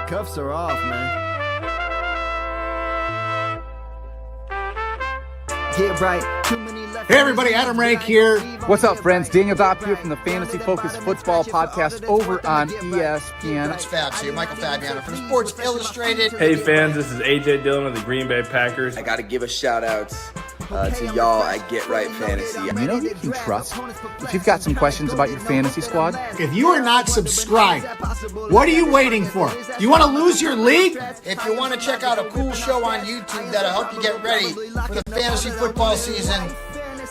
Cuffs are off, man. Get right. Too many left. Hey everybody, Adam Rank here. What's up, friends? Daniel Dopp here from the Fantasy Focused Football Podcast over on ESPN. It's Fabs here, Michael Fabiano from Sports Illustrated. Hey fans, this is AJ Dillon of the Green Bay Packers. I got to give a shout out to y'all at Get Right Fantasy. You know who you can trust? If you've got some questions about your fantasy squad, If you are not subscribed, what are you waiting for? Do you want to lose your league? If you want to check out a cool show on YouTube that'll help you get ready for the fantasy football season,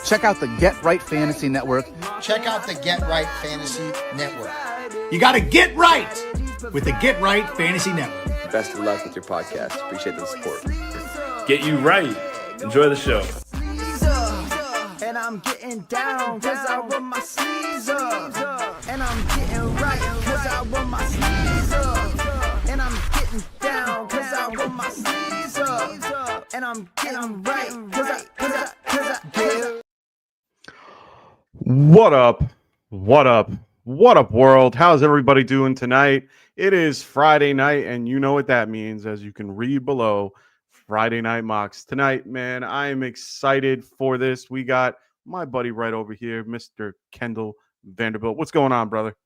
check out the Get Right Fantasy Network. check out the Get Right Fantasy Network. You got to get right with the Get Right Fantasy Network. Best of luck with your podcast. Appreciate the support. Get you right. Enjoy the show. And I'm getting down cause I run my sleeves up. And I'm getting right cause I run my sleeves up. And I'm getting down cause I run my sleeves up. And I'm getting right cause I get. What up? What up? What up, world? How's everybody doing tonight? It is Friday night, and you know what that means, as you can read below. Friday Night Mocks. Tonight, man, I am excited for this. We got my buddy right over here, Mr. Kendall Vanderbilt. What's going on, brother?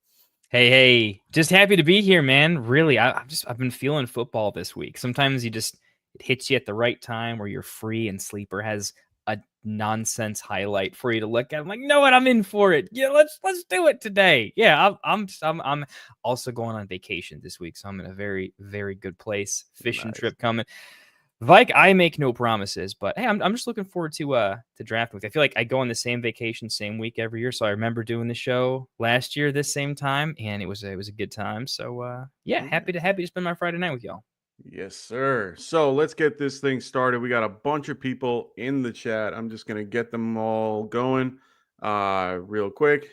Hey, just happy to be here, man. Really, I've been feeling football this week. Sometimes it hits you at the right time where you're free and Sleeper has a nonsense highlight for you to look at. I'm like, know what? I'm in for it. Yeah, let's do it today. Yeah, I'm also going on vacation this week, so I'm in a very, very good place. Fishing trip coming. Vike, I make no promises, but hey, I'm just looking forward to drafting with you. I feel like I go on the same vacation, same week every year. So I remember doing the show last year this same time, and it was a good time. So yeah, happy to spend my Friday night with y'all. Yes, sir. So let's get this thing started. We got a bunch of people in the chat. I'm just gonna get them all going real quick.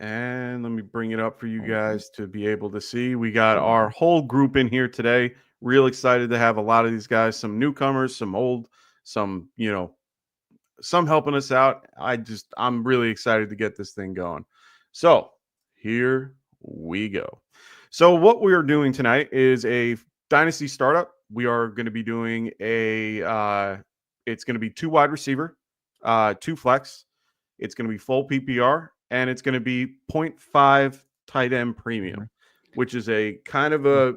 And let me bring it up for you guys to be able to see. We got our whole group in here today. Real excited to have a lot of these guys, some newcomers, some old, some, some helping us out. I'm really excited to get this thing going. So here we go. So what we are doing tonight is a Dynasty startup. We are going to be doing it's going to be 2 wide receiver, 2 flex. It's going to be full PPR. And it's going to be 0.5 tight end premium, which is a kind of a,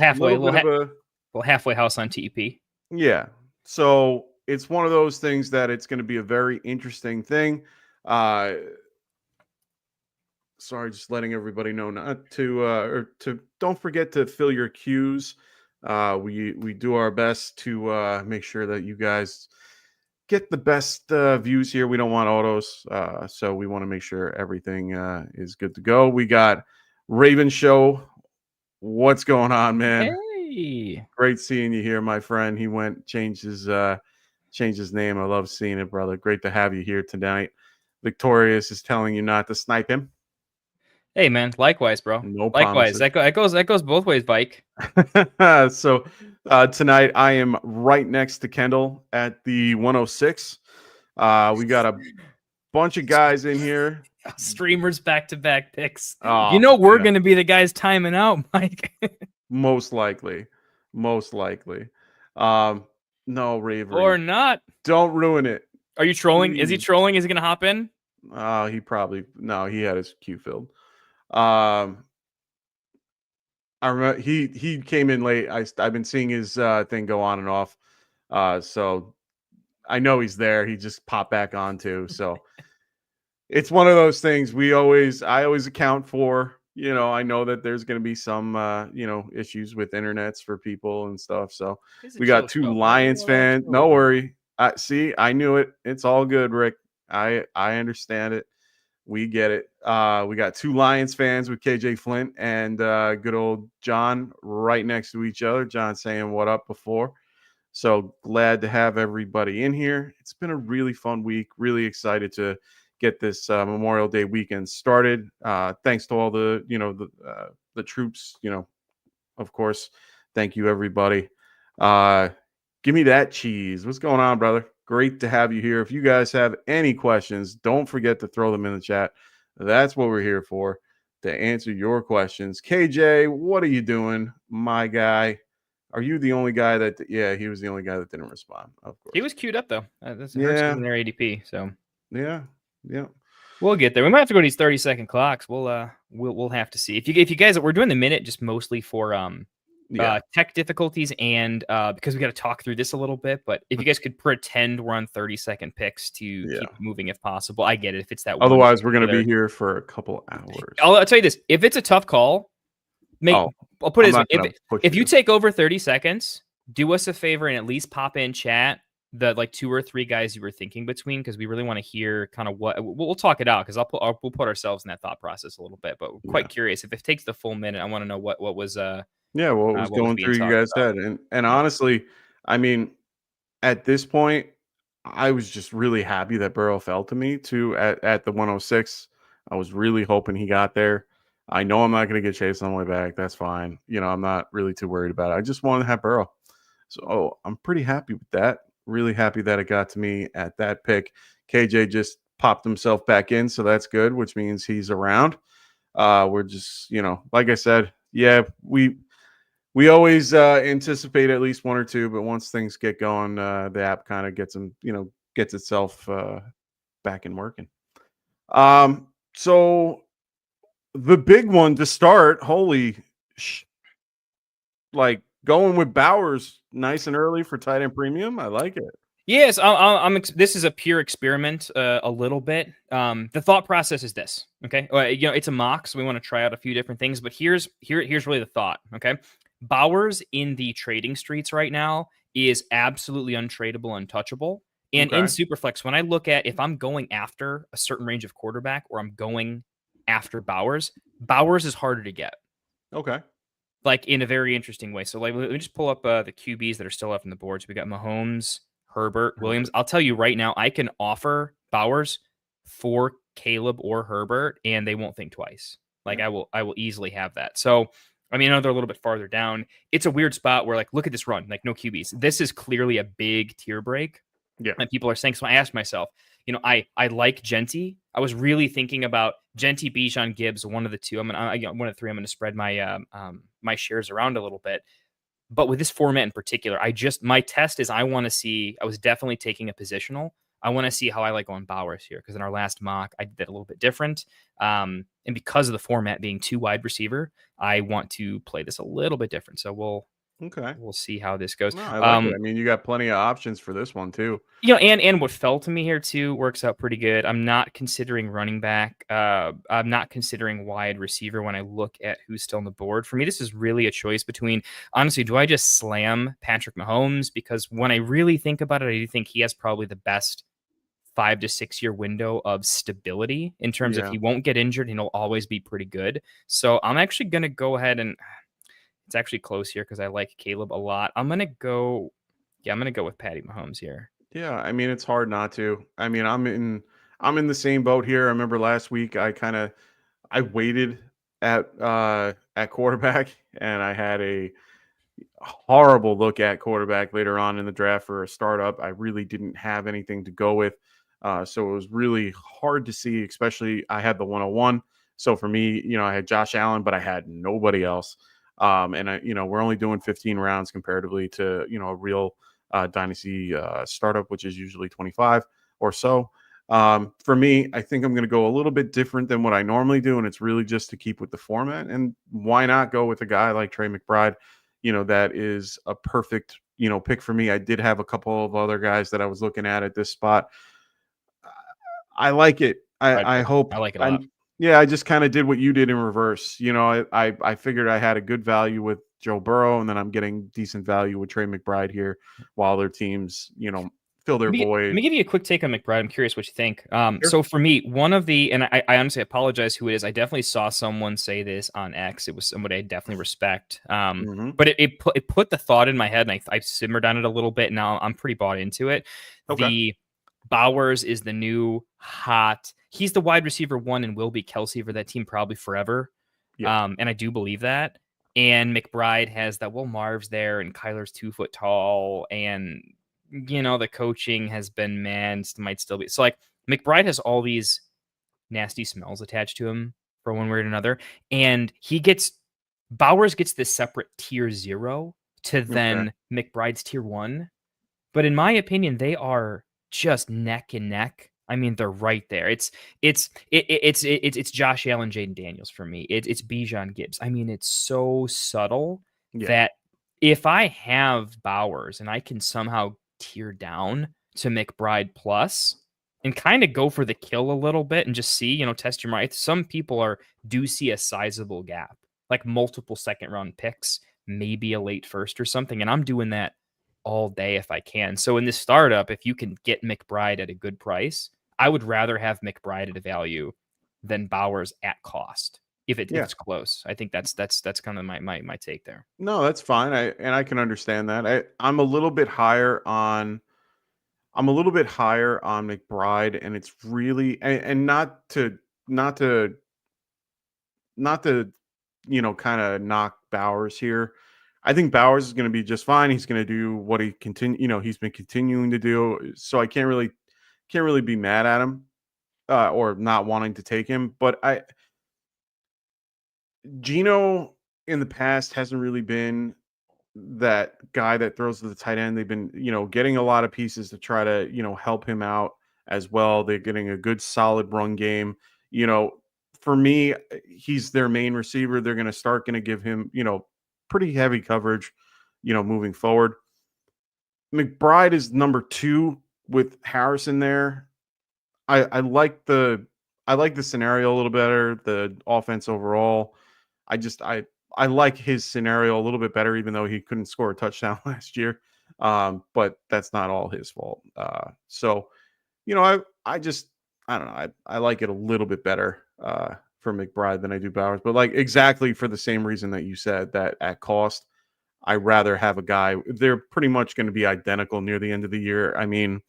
halfway house on TP. Yeah. So it's one of those things that it's going to be a very interesting thing. Sorry, just letting everybody know not to, don't forget to fill your queues. We do our best to make sure that you guys get the best views here. We don't want autos, so we want to make sure everything is good to go. We got Raven Show. What's going on, man? Hey, great seeing you here, my friend. He changed his name. I love seeing it, brother. Great to have you here tonight. Victorious is telling you not to snipe him. Hey, man. Likewise, bro. No likewise. Promises. That goes both ways, Vike. So tonight I am right next to Kendall at the 106. We got a bunch of guys in here. Streamers back-to-back picks. Oh, we're going to be the guys timing out, Mike. Most likely. No, Ravery. Or not. Don't ruin it. Are you trolling? Please. Is he trolling? Is he going to hop in? He had his queue filled. I remember he came in late. I've been seeing his thing go on and off. So I know he's there. He just popped back on too. So it's one of those things I always account for. I know that there's going to be some issues with internets for people and stuff. So we got 2 Lions fans. No worry. See, I knew it. It's all good, Rick. I understand it. We get it. We got 2 Lions fans with KJ Flint and good old John right next to each other. John saying what up before. So glad to have everybody in here. It's been a really fun week. Really excited to get this Memorial Day weekend started. Thanks to all the troops. Of course. Thank you, everybody. Give me that cheese. What's going on, brother? Great to have you here. If you guys have any questions, don't forget to throw them in the chat. That's what we're here for, to answer your questions. KJ, what are you doing, my guy? Are you the only guy that? Yeah, he was the only guy that didn't respond. Of course, He was queued up though. That's hurts Yeah. in their ADP. So yeah. we'll get there. We might have to go to these 30-second clocks. We'll have to see. If you guys, we're doing the minute just mostly for tech difficulties and because we got to talk through this a little bit. But if you guys could pretend we're on 30-second picks to keep it moving if possible, I get it. If it's that Otherwise, we're going to be here for a couple hours. I'll tell you this: if it's a tough call, I'll put it this way: if you take over 30 seconds, do us a favor and at least pop in chat the like 2 or 3 guys you were thinking between, because we really want to hear kind of what we'll talk it out, because we'll put ourselves in that thought process a little bit. But we're quite curious if it takes the full minute. I want to know what was what was going through you guys' head. And honestly, I mean, at this point, I was just really happy that Burrow fell to me too at the 106. I was really hoping he got there. I know I'm not going to get chased on the way back. That's fine. I'm not really too worried about it. I just wanted to have Burrow. So I'm pretty happy with that. Really happy that it got to me at that pick. KJ just popped himself back in, so that's good, which means he's around. We're just, like I said, we always anticipate at least 1 or 2, but once things get going, the app kind of gets itself back in working. So the big one to start, going with Bowers nice and early for tight end premium. I like it. Yes, this is a pure experiment, a little bit. The thought process is this, okay? It's a mock, so we want to try out a few different things. But here's really the thought, okay? Bowers in the trading streets right now is absolutely untradeable, untouchable. And in SuperFlex, when I look at if I'm going after a certain range of quarterback or I'm going after Bowers is harder to get. Okay. Like in a very interesting way. So let me just pull up the QBs that are still left on the board. So we got Mahomes, Herbert, Williams. I'll tell you right now, I can offer Bowers for Caleb or Herbert, and they won't think twice. Like I will easily have that. So I know they're a little bit farther down. It's a weird spot where look at this run, no QBs. This is clearly a big tier break. Yeah. And people are saying, so I asked myself, I like Genty. I was really thinking about Genty, Bijan, Gibbs, one of the two. One of the three. I'm going to spread my my shares around a little bit. But with this format in particular, my test is I want to see. I was definitely taking a positional. I want to see how I like going Bowers here, because in our last mock I did that a little bit different. And because of the format being 2 wide receiver, I want to play this a little bit different. So we'll see how this goes. No, I like it. You got plenty of options for this one too. And what fell to me here too works out pretty good. I'm not considering running back. I'm not considering wide receiver when I look at who's still on the board. For me, this is really a choice between, honestly, do I just slam Patrick Mahomes? Because when I really think about it, I do think he has probably the best 5 to 6 year window of stability in terms of he won't get injured and he'll always be pretty good. So I'm actually going to go ahead and it's actually close here because I like Caleb a lot. I'm going to go with Patty Mahomes here. Yeah. It's hard not to. I'm in the same boat here. I remember last week I waited at quarterback, and I had a horrible look at quarterback later on in the draft for a startup. I really didn't have anything to go with. So it was really hard to see, especially I had the 101. So for me, I had Josh Allen, but I had nobody else. And we're only doing 15 rounds comparatively to, a real Dynasty startup, which is usually 25 or so. For me, I think I'm going to go a little bit different than what I normally do. And it's really just to keep with the format. And why not go with a guy like Trey McBride? That is a perfect, pick for me. I did have a couple of other guys that I was looking at this spot. I like it. I hope I like it a lot. Yeah, I just kind of did what you did in reverse. I figured I had a good value with Joe Burrow, and then I'm getting decent value with Trey McBride here while their teams, fill their void. Let me give you a quick take on McBride. I'm curious what you think. So for me, one of the, and I honestly apologize who it is. I definitely saw someone say this on X. It was somebody I definitely respect. But it put the thought in my head, and I simmered on it a little bit. And now I'm pretty bought into it. Okay. The Bowers is the new hot. He's the wide receiver 1 and will be Kelsey for that team probably forever. Yeah. And I do believe that. And McBride has that. Well, Marv's there, and Kyler's 2 foot tall, and the coaching has been might still be. So McBride has all these nasty smells attached to him for one way or another. And Bowers gets this separate tier 0 to then McBride's tier 1. But in my opinion, they are just neck and neck. I mean, they're right there. It's Josh Allen, Jaden Daniels for me. It's Bijan Gibbs. I mean, it's so subtle that if I have Bowers and I can somehow tier down to McBride plus and kind of go for the kill a little bit and just see, test your mind. Some people do see a sizable gap, like multiple second round picks, maybe a late first or something. And I'm doing that all day if I can. So in this startup, if you can get McBride at a good price, I would rather have McBride at a value than Bowers at cost. If it's close, I think that's kind of my take there. No, that's fine. I can understand that. I'm a little bit higher on McBride, and it's really and not to kind of knock Bowers here. I think Bowers is going to be just fine. He's going to do what he's been continuing to do. So I can't really be mad at him or not wanting to take him. But Geno in the past hasn't really been that guy that throws to the tight end. They've been, getting a lot of pieces to try to, help him out as well. They're getting a good solid run game. For me, he's their main receiver. They're going to give him, pretty heavy coverage, moving forward. McBride is number 2 with Harrison there. I like the scenario a little better, the offense overall. I like his scenario a little bit better, even though he couldn't score a touchdown last year. But that's not all his fault. So, I don't know. I like it a little bit better for McBride than I do Bowers, but like exactly for the same reason that you said, that at cost, I rather have a guy. They're pretty much going to be identical near the end of the year. I mean,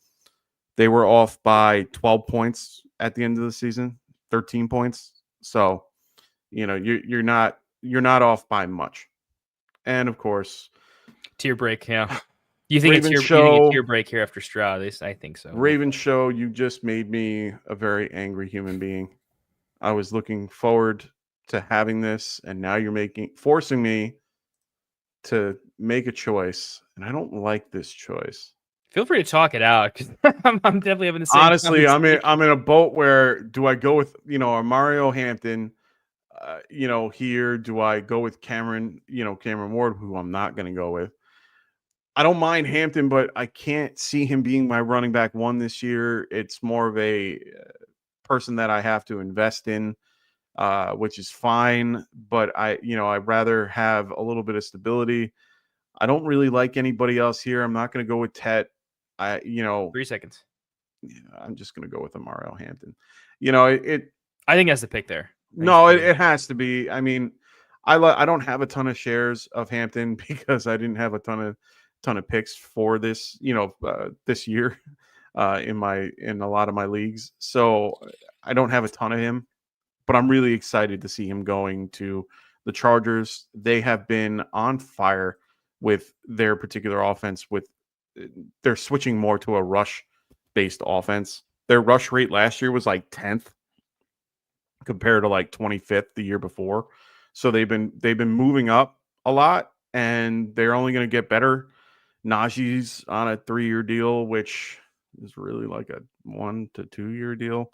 they were off by 12 points at the end of the season, 13 points. So, you're not off by much. And of course, tier break. Yeah. You think it's a tier break here after Stroud? At least I think so. Raven Show, you just made me a very angry human being. I was looking forward to having this, and now you're forcing me to make a choice, and I don't like this choice. Feel free to talk it out, because I'm definitely having the same. Honestly, I'm in a boat where do I go with Mario Hampton? Here, do I go with Cameron Ward, who I'm not going to go with? I don't mind Hampton, but I can't see him being my running back 1 this year. It's more of a person that I have to invest in, which is fine. But I'd rather have a little bit of stability. I don't really like anybody else here. I'm not going to go with Tet. 3 seconds. Yeah, I'm just going to go with Mario Hampton. I think that's the pick there. No, it has to be. I mean, I don't have a ton of shares of Hampton because I didn't have a ton of picks for this, this year in a lot of my leagues. So I don't have a ton of him, but I'm really excited to see him going to the Chargers. They have been on fire with their particular offense. They're switching more to a rush-based offense. Their rush rate last year was like 10th. Compared to like 25th the year before. So they've been moving up a lot, and they're only going to get better. Najee's on a 3-year deal, which is really like a 1 to 2 year deal.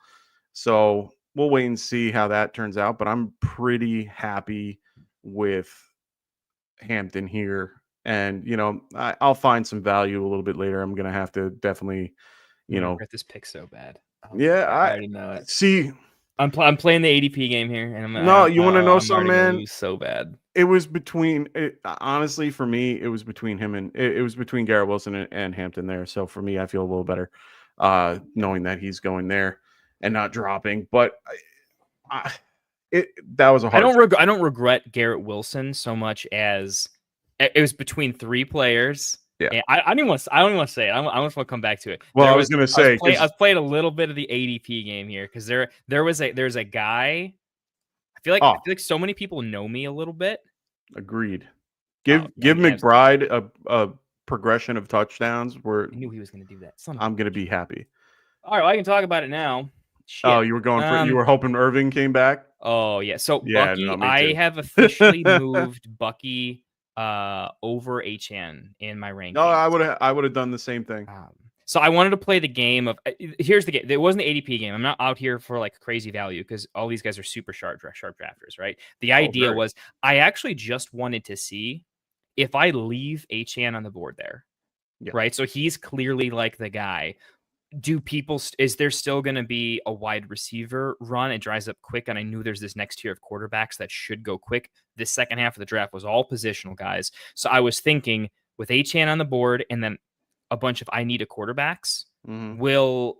So we'll wait and see how that turns out, but I'm pretty happy with Hampton here. And, I'll find some value a little bit later. I'm going to have to definitely, regret this pick so bad. I already know it. See, I'm playing the ADP game here, and you want to know something, man? So bad. It was honestly, for me, it was between him and it was between Garrett Wilson and Hampton there. So for me, I feel a little better knowing that he's going there and not dropping. But that was a hard. I don't regret Garrett Wilson so much as it was between 3 players. Yeah, and I don't even want to say it. I want to come back to it. Well, I was going to say I've played a little bit of the ADP game here because there's a guy. I feel like so many people know me a little bit. Agreed. Give McBride a progression of touchdowns. I knew he was going to do that. I'm going to be happy. All right, well, I can talk about it now. Shit. Oh, you were going for you were hoping Irving came back? Oh yeah. So Yeah, Bucky, no, me I too. have officially moved Bucky over HN in my rankings. No, I would have done the same thing. So I wanted to play the game of here's the game. It wasn't an ADP game. I'm not out here for like crazy value because all these guys are super sharp drafters, right? The idea was I actually just wanted to see if I leave HN on the board there, right? So he's clearly like the guy. Is there still going to be a wide receiver run? It dries up quick. And I knew there's this next tier of quarterbacks that should go quick. The second half of the draft was all positional guys. So I was thinking with HN on the board and then a bunch of I need a quarterbacks, will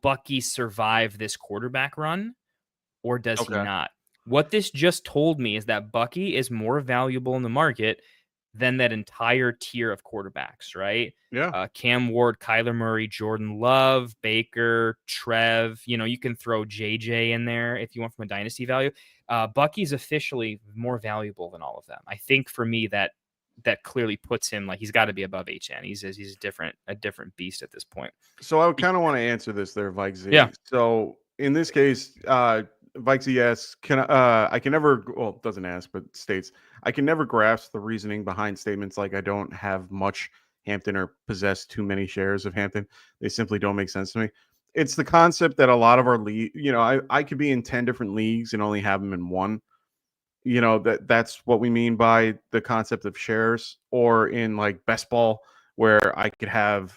Bucky survive this quarterback run or does he not? What this just told me is that Bucky is more valuable in the market than that entire tier of quarterbacks, right? Yeah. Cam Ward, Kyler Murray, Jordan Love, Baker, Trev. You can throw JJ in there if you want from a dynasty value. Bucky's officially more valuable than all of them. I think for me that clearly puts him like he's got to be above HN. He's a different beast at this point. So I kind of want to answer this there, Vike Z. Yeah. So in this case, Vike Z asks, I can never, well, doesn't ask, but states, I can never grasp the reasoning behind statements like I don't have much Hampton or possess too many shares of Hampton. They simply don't make sense to me. It's the concept that a lot of our league, I could be in 10 different leagues and only have them in one. That's what we mean by the concept of shares, or in like best ball where I could have,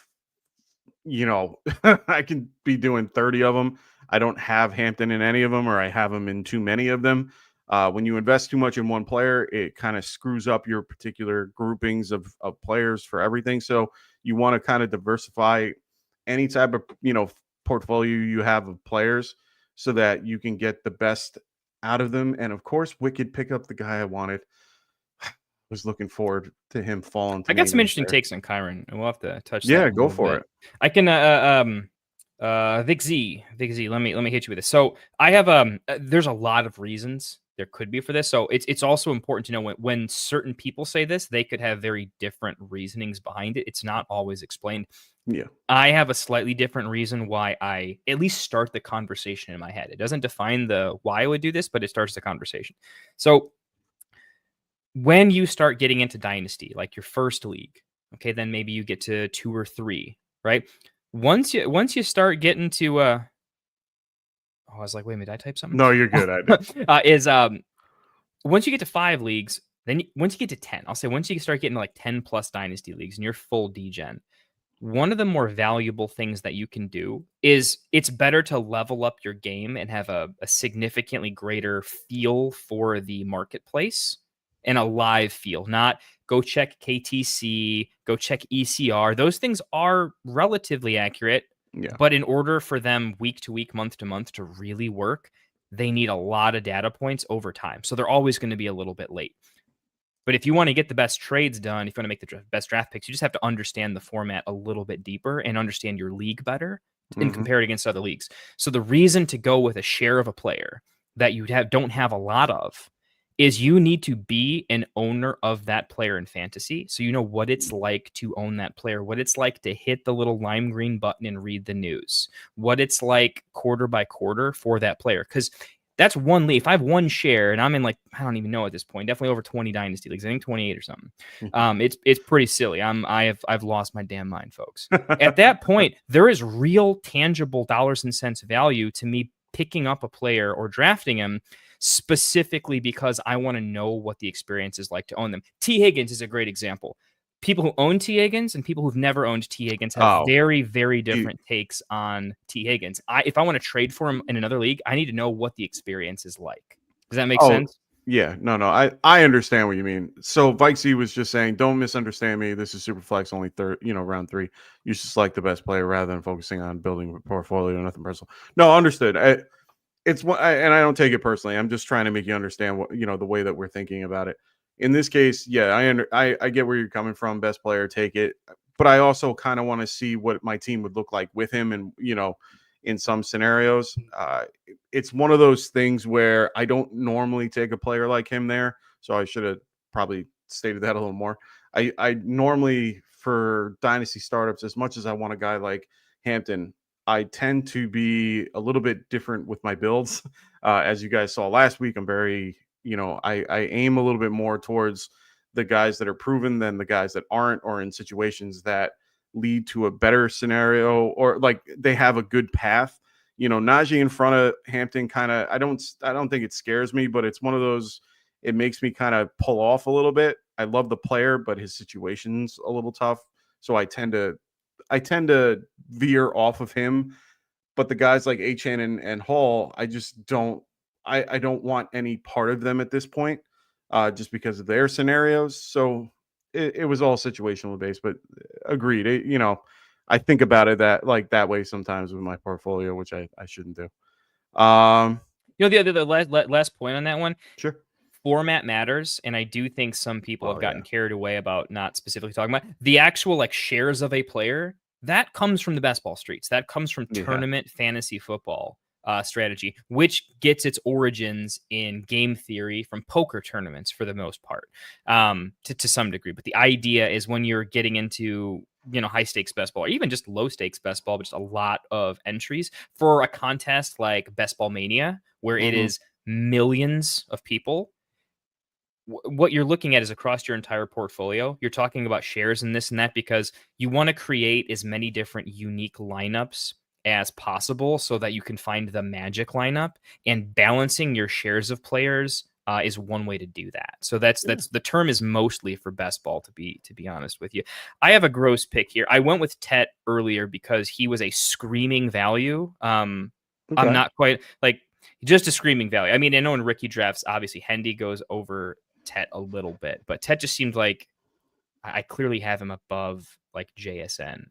I can be doing 30 of them. I don't have Hampton in any of them, or I have them in too many of them. When you invest too much in one player, it kind of screws up your particular groupings of players for everything. So you want to kind of diversify any type of, portfolio you have of players so that you can get the best out of them. And of course, Wicked pick up the guy I wanted. Was looking forward to him falling. I got some interesting takes on Kyron, and we'll have to touch. Yeah, go for it. I can Vic Z. Let me hit you with this. So I have there's a lot of reasons there could be for this. So it's also important to know when certain people say this, they could have very different reasonings behind it. It's not always explained. Yeah. I have a slightly different reason why I at least start the conversation in my head. It doesn't define the why I would do this, but it starts the conversation. So when you start getting into Dynasty, like your first league, okay, then maybe you get to 2 or 3, right? Once you start getting to I was like, wait a minute, did I type something? No, you're good. I did. Once you get to 5 leagues, then once you get to 10, I'll say once you start getting to like 10 plus Dynasty leagues and you're full degen, one of the more valuable things that you can do is it's better to level up your game and have a significantly greater feel for the marketplace and a live feel, not go check KTC, go check ECR. Those things are relatively accurate, but in order for them week to week, month to month to really work, they need a lot of data points over time. So they're always going to be a little bit late. But if you want to get the best trades done, if you want to make the best draft picks, you just have to understand the format a little bit deeper and understand your league better and compare it against other leagues. So the reason to go with a share of a player that you don't have a lot of is you need to be an owner of that player in fantasy. So you know what it's like to own that player, what it's like to hit the little lime green button and read the news, what it's like quarter by quarter for that player. Because that's one league. If I have one share and I'm in like, I don't even know at this point, definitely over 20 dynasty leagues, I think 28 or something. It's pretty silly. I've lost my damn mind, folks. At that point, there is real tangible dollars and cents value to me picking up a player or drafting him specifically because I want to know what the experience is like to own them. T. Higgins is a great example. People who own T. Higgins and people who've never owned T. Higgins have very, very different takes on T. Higgins. If I want to trade for him in another league, I need to know what the experience is like. Does that make sense? Yeah, no, I understand what you mean. So Vikesy was just saying, don't misunderstand me. This is SuperFlex, only round 3. You just like the best player rather than focusing on building a portfolio, nothing personal. No, understood. It's what, and I don't take it personally. I'm just trying to make you understand what, the way that we're thinking about it. In this case, yeah, I get where you're coming from. Best player, take it. But I also kind of want to see what my team would look like with him, and in some scenarios, it's one of those things where I don't normally take a player like him there. So I should have probably stated that a little more. I normally, for dynasty startups, as much as I want a guy like Hampton, I tend to be a little bit different with my builds. As you guys saw last week, I'm very, I aim a little bit more towards the guys that are proven than the guys that aren't, or in situations that lead to a better scenario, or like they have a good path. Najee in front of Hampton I don't think it scares me, but it's one of those, it makes me kind of pull off a little bit. I love the player, but his situation's a little tough. So I tend to veer off of him. But the guys like HN and Hall, I just don't want any part of them at this point, just because of their scenarios. So it was all situational based, but agreed. I think about it that way sometimes with my portfolio, which I shouldn't do. The last point on that one. Sure. Format matters, and I do think some people have gotten carried away about not specifically talking about the actual shares of a player. That comes from the best ball streets. That comes from tournament fantasy football strategy, which gets its origins in game theory from poker tournaments for the most part, to some degree. But the idea is when you're getting into high stakes best ball, or even just low stakes best ball, but just a lot of entries for a contest like Best Ball Mania, where it is millions of people. What you're looking at is across your entire portfolio. You're talking about shares and this and that because you want to create as many different unique lineups as possible so that you can find the magic lineup, and balancing your shares of players is one way to do that. So that's the term is mostly for best ball, to be honest with you. I have a gross pick here. I went with Tet earlier because he was a screaming value. I'm not quite just a screaming value. I mean, I know in Ricky drafts, obviously Hendy goes over Tet a little bit, but Tet just seemed like I clearly have him above JSN,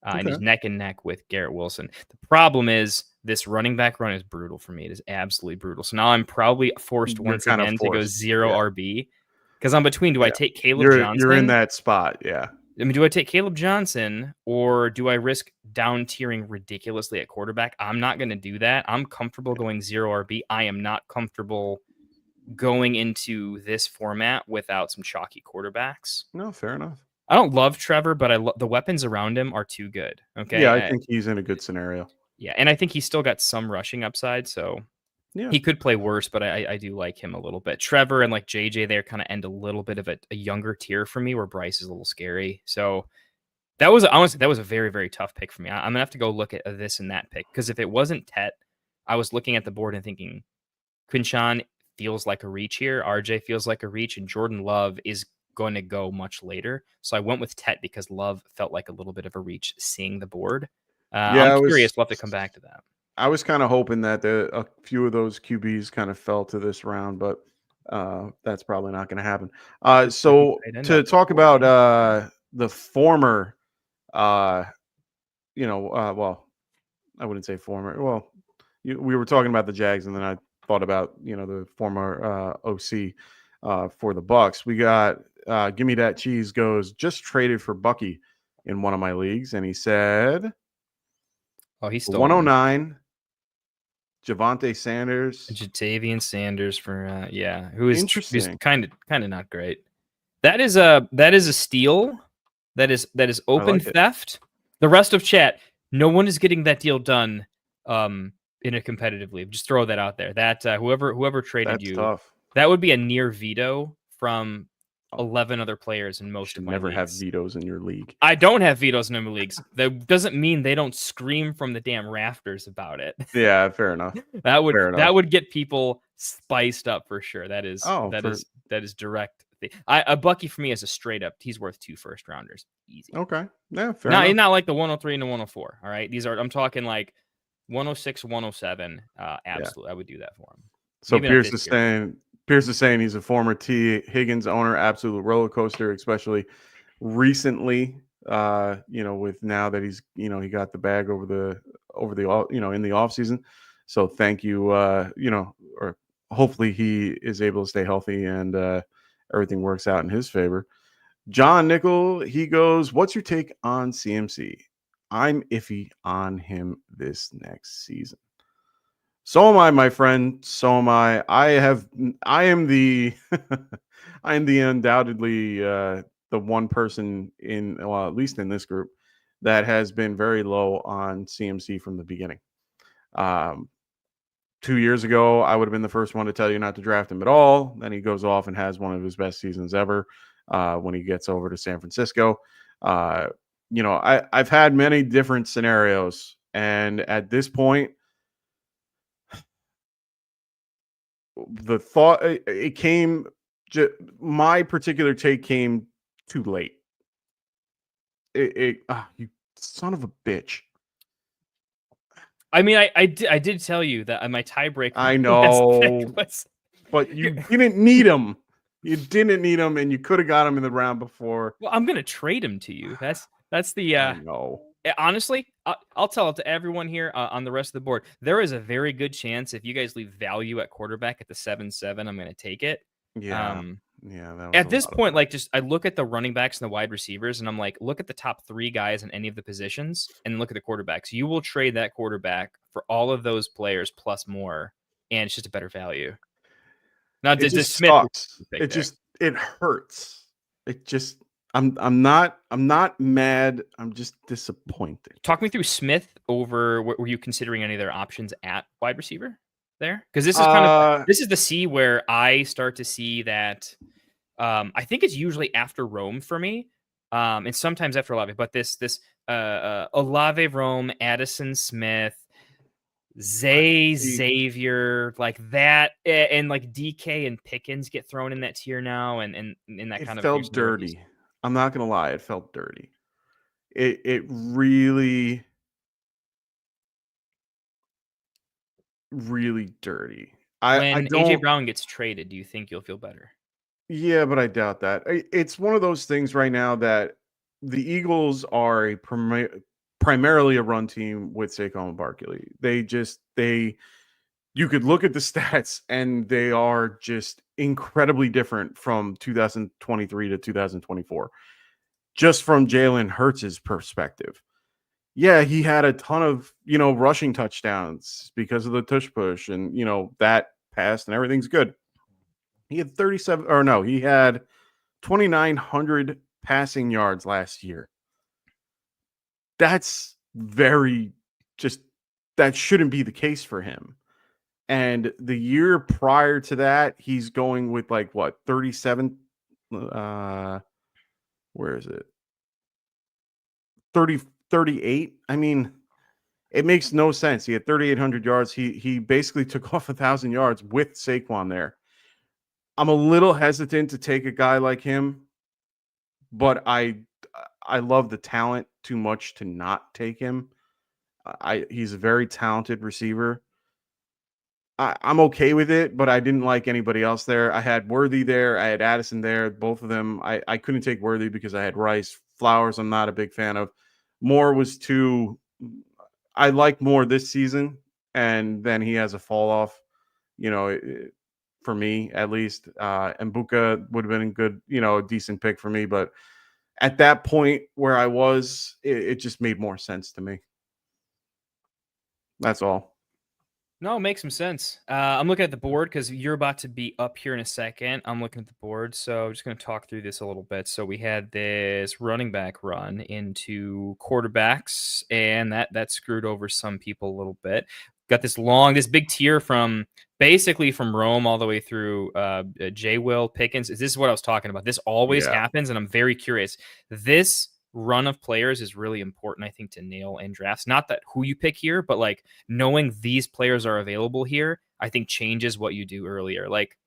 and he's neck and neck with Garrett Wilson. The problem is this running back run is brutal for me. It is absolutely brutal. So now I'm probably forced once again to go zero RB because I'm between. Do I take Caleb Johnson? You're in that spot, yeah. I mean, do I take Caleb Johnson or do I risk down tiering ridiculously at quarterback? I'm not going to do that. I'm comfortable going zero RB. I am not comfortable going into this format without some chalky quarterbacks. No, fair enough. I don't love Trevor, but the weapons around him are too good. Okay. Yeah, I think he's in a good scenario. Yeah, and I think he's still got some rushing upside, so he could play worse, but I do like him a little bit. Trevor and JJ there kind of end a little bit of a younger tier for me, where Bryce is a little scary. So that was a very, very tough pick for me. I'm gonna have to go look at this and that pick, because if it wasn't Tet, I was looking at the board and thinking Quinshawn feels like a reach here, RJ feels like a reach, and Jordan Love is going to go much later. So I went with Tet because Love felt like a little bit of a reach seeing the board. I'm curious. We'll have to come back to that. I was kind of hoping that a few of those QBs kind of fell to this round, but that's probably not going to happen. So to talk about the former, well, I wouldn't say former. Well, we were talking about the Jags, and then I thought about the former OC for the Bucks. We got Give Me That Cheese goes, just traded for Bucky in one of my leagues, and he said, he's still 109. Javonte Sanders, Jatavian Sanders for who is interesting, kind of not great. That is a steal. That is open theft. The rest of chat, no one is getting that deal done in a competitive league. Just throw that out there. That whoever traded that's you, tough. That would be a near veto from 11 other players in most of my never leagues. Have vetoes in your league. I don't have vetoes in my leagues. That doesn't mean they don't scream from the damn rafters about it. Yeah, fair enough. That would get people spiced up for sure. That is direct. A Bucky for me is a straight up. He's worth 2 first rounders. Easy. Okay. Yeah, fair enough. Not like the 103 and the 104. All right. I'm talking like 106, 107. Absolutely. Yeah. I would do that for him. So Pierce is saying he's a former T. Higgins owner, absolute roller coaster, especially recently. With now that he's he got the bag over the in the off season. So thank you. Or hopefully he is able to stay healthy and everything works out in his favor. John Nickel, he goes, "What's your take on CMC? I'm iffy on him this next season." So am I, my friend. So am I. I am the I am the undoubtedly the one person at least in this group, that has been very low on CMC from the beginning. 2 years ago, I would have been the first one to tell you not to draft him at all. Then he goes off and has one of his best seasons ever when he gets over to San Francisco. I've had many different scenarios, and at this point, the thought it came. My particular take came too late. You son of a bitch. I mean, I did tell you that my tiebreaker. I know, but you didn't need him. You didn't need him, and you could have got him in the round before. Well, I'm gonna trade him to you. That's the. No. Honestly, I'll tell it to everyone here on the rest of the board. There is a very good chance if you guys leave value at quarterback at the 7-7, I'm gonna take it. Yeah. At this point, like, just I look at the running backs and the wide receivers, and I'm like, look at the top 3 guys in any of the positions, and look at the quarterbacks. You will trade that quarterback for all of those players plus more, and it's just a better value. Now, it just sucks. It hurts. It just I'm not mad. I'm just disappointed. Talk me through Smith over. Were you considering any of their options at wide receiver there? Because this is this is the C where I start to see that. I think it's usually after Rome for me, and sometimes after Olave. But this Olave, Rome, Addison, Smith, Xavier, like that, and like DK and Pickens get thrown in that tier now, and in that kind of. It felt dirty. I'm not gonna lie, it felt dirty. It really, really dirty. When AJ Brown gets traded, do you think you'll feel better? Yeah, but I doubt that. It's one of those things right now that the Eagles are primarily a run team with Saquon and Barkley. You could look at the stats and they are just incredibly different from 2023 to 2024. Just from Jalen Hurts' perspective. Yeah, he had a ton of, rushing touchdowns because of the tush push and, that passed and everything's good. He had he had 2,900 passing yards last year. That's that shouldn't be the case for him. And the year prior to that, he's going with 37? Where is it? 38? I mean, it makes no sense. He had 3,800 yards. He basically took off 1,000 yards with Saquon there. I'm a little hesitant to take a guy like him, but I love the talent too much to not take him. He's a very talented receiver. I'm okay with it, but I didn't like anybody else there. I had Worthy there. I had Addison there. Both of them. I couldn't take Worthy because I had Rice. Flowers, I'm not a big fan of. Moore was too. I like Moore this season, and then he has a fall off, for me at least. And Buka would have been a good, a decent pick for me. But at that point where I was, it just made more sense to me. That's all. No, it makes some sense. I'm looking at the board because you're about to be up here in a second. I'm looking at the board, so I'm just going to talk through this a little bit. So we had this running back run into quarterbacks, and that screwed over some people a little bit. Got this big tier from Rome all the way through J. Will Pickens. This is what I was talking about. This always happens, and I'm very curious. This run of players is really important, I think, to nail in drafts. Not that who you pick here, but like knowing these players are available here, I think changes what you do earlier. Like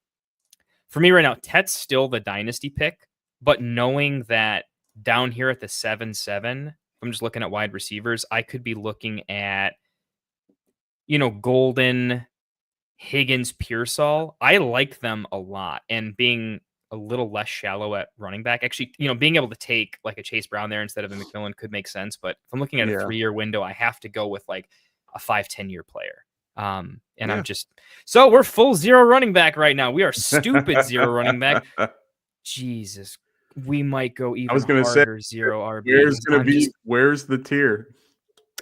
for me right now, Tet's still the dynasty pick, but knowing that down here at the 7-7, I'm just looking at wide receivers, I could be looking at, Golden, Higgins, Pearsall. I like them a lot, and being a little less shallow at running back. Actually, being able to take like a Chase Brown there instead of a McMillan could make sense. But if I'm looking at a 3-year window, I have to go with like a 5-10 year player. I'm just, so we're full zero running back right now. We are stupid zero running back. Jesus, we might go even harder zero RB. Where's the tier?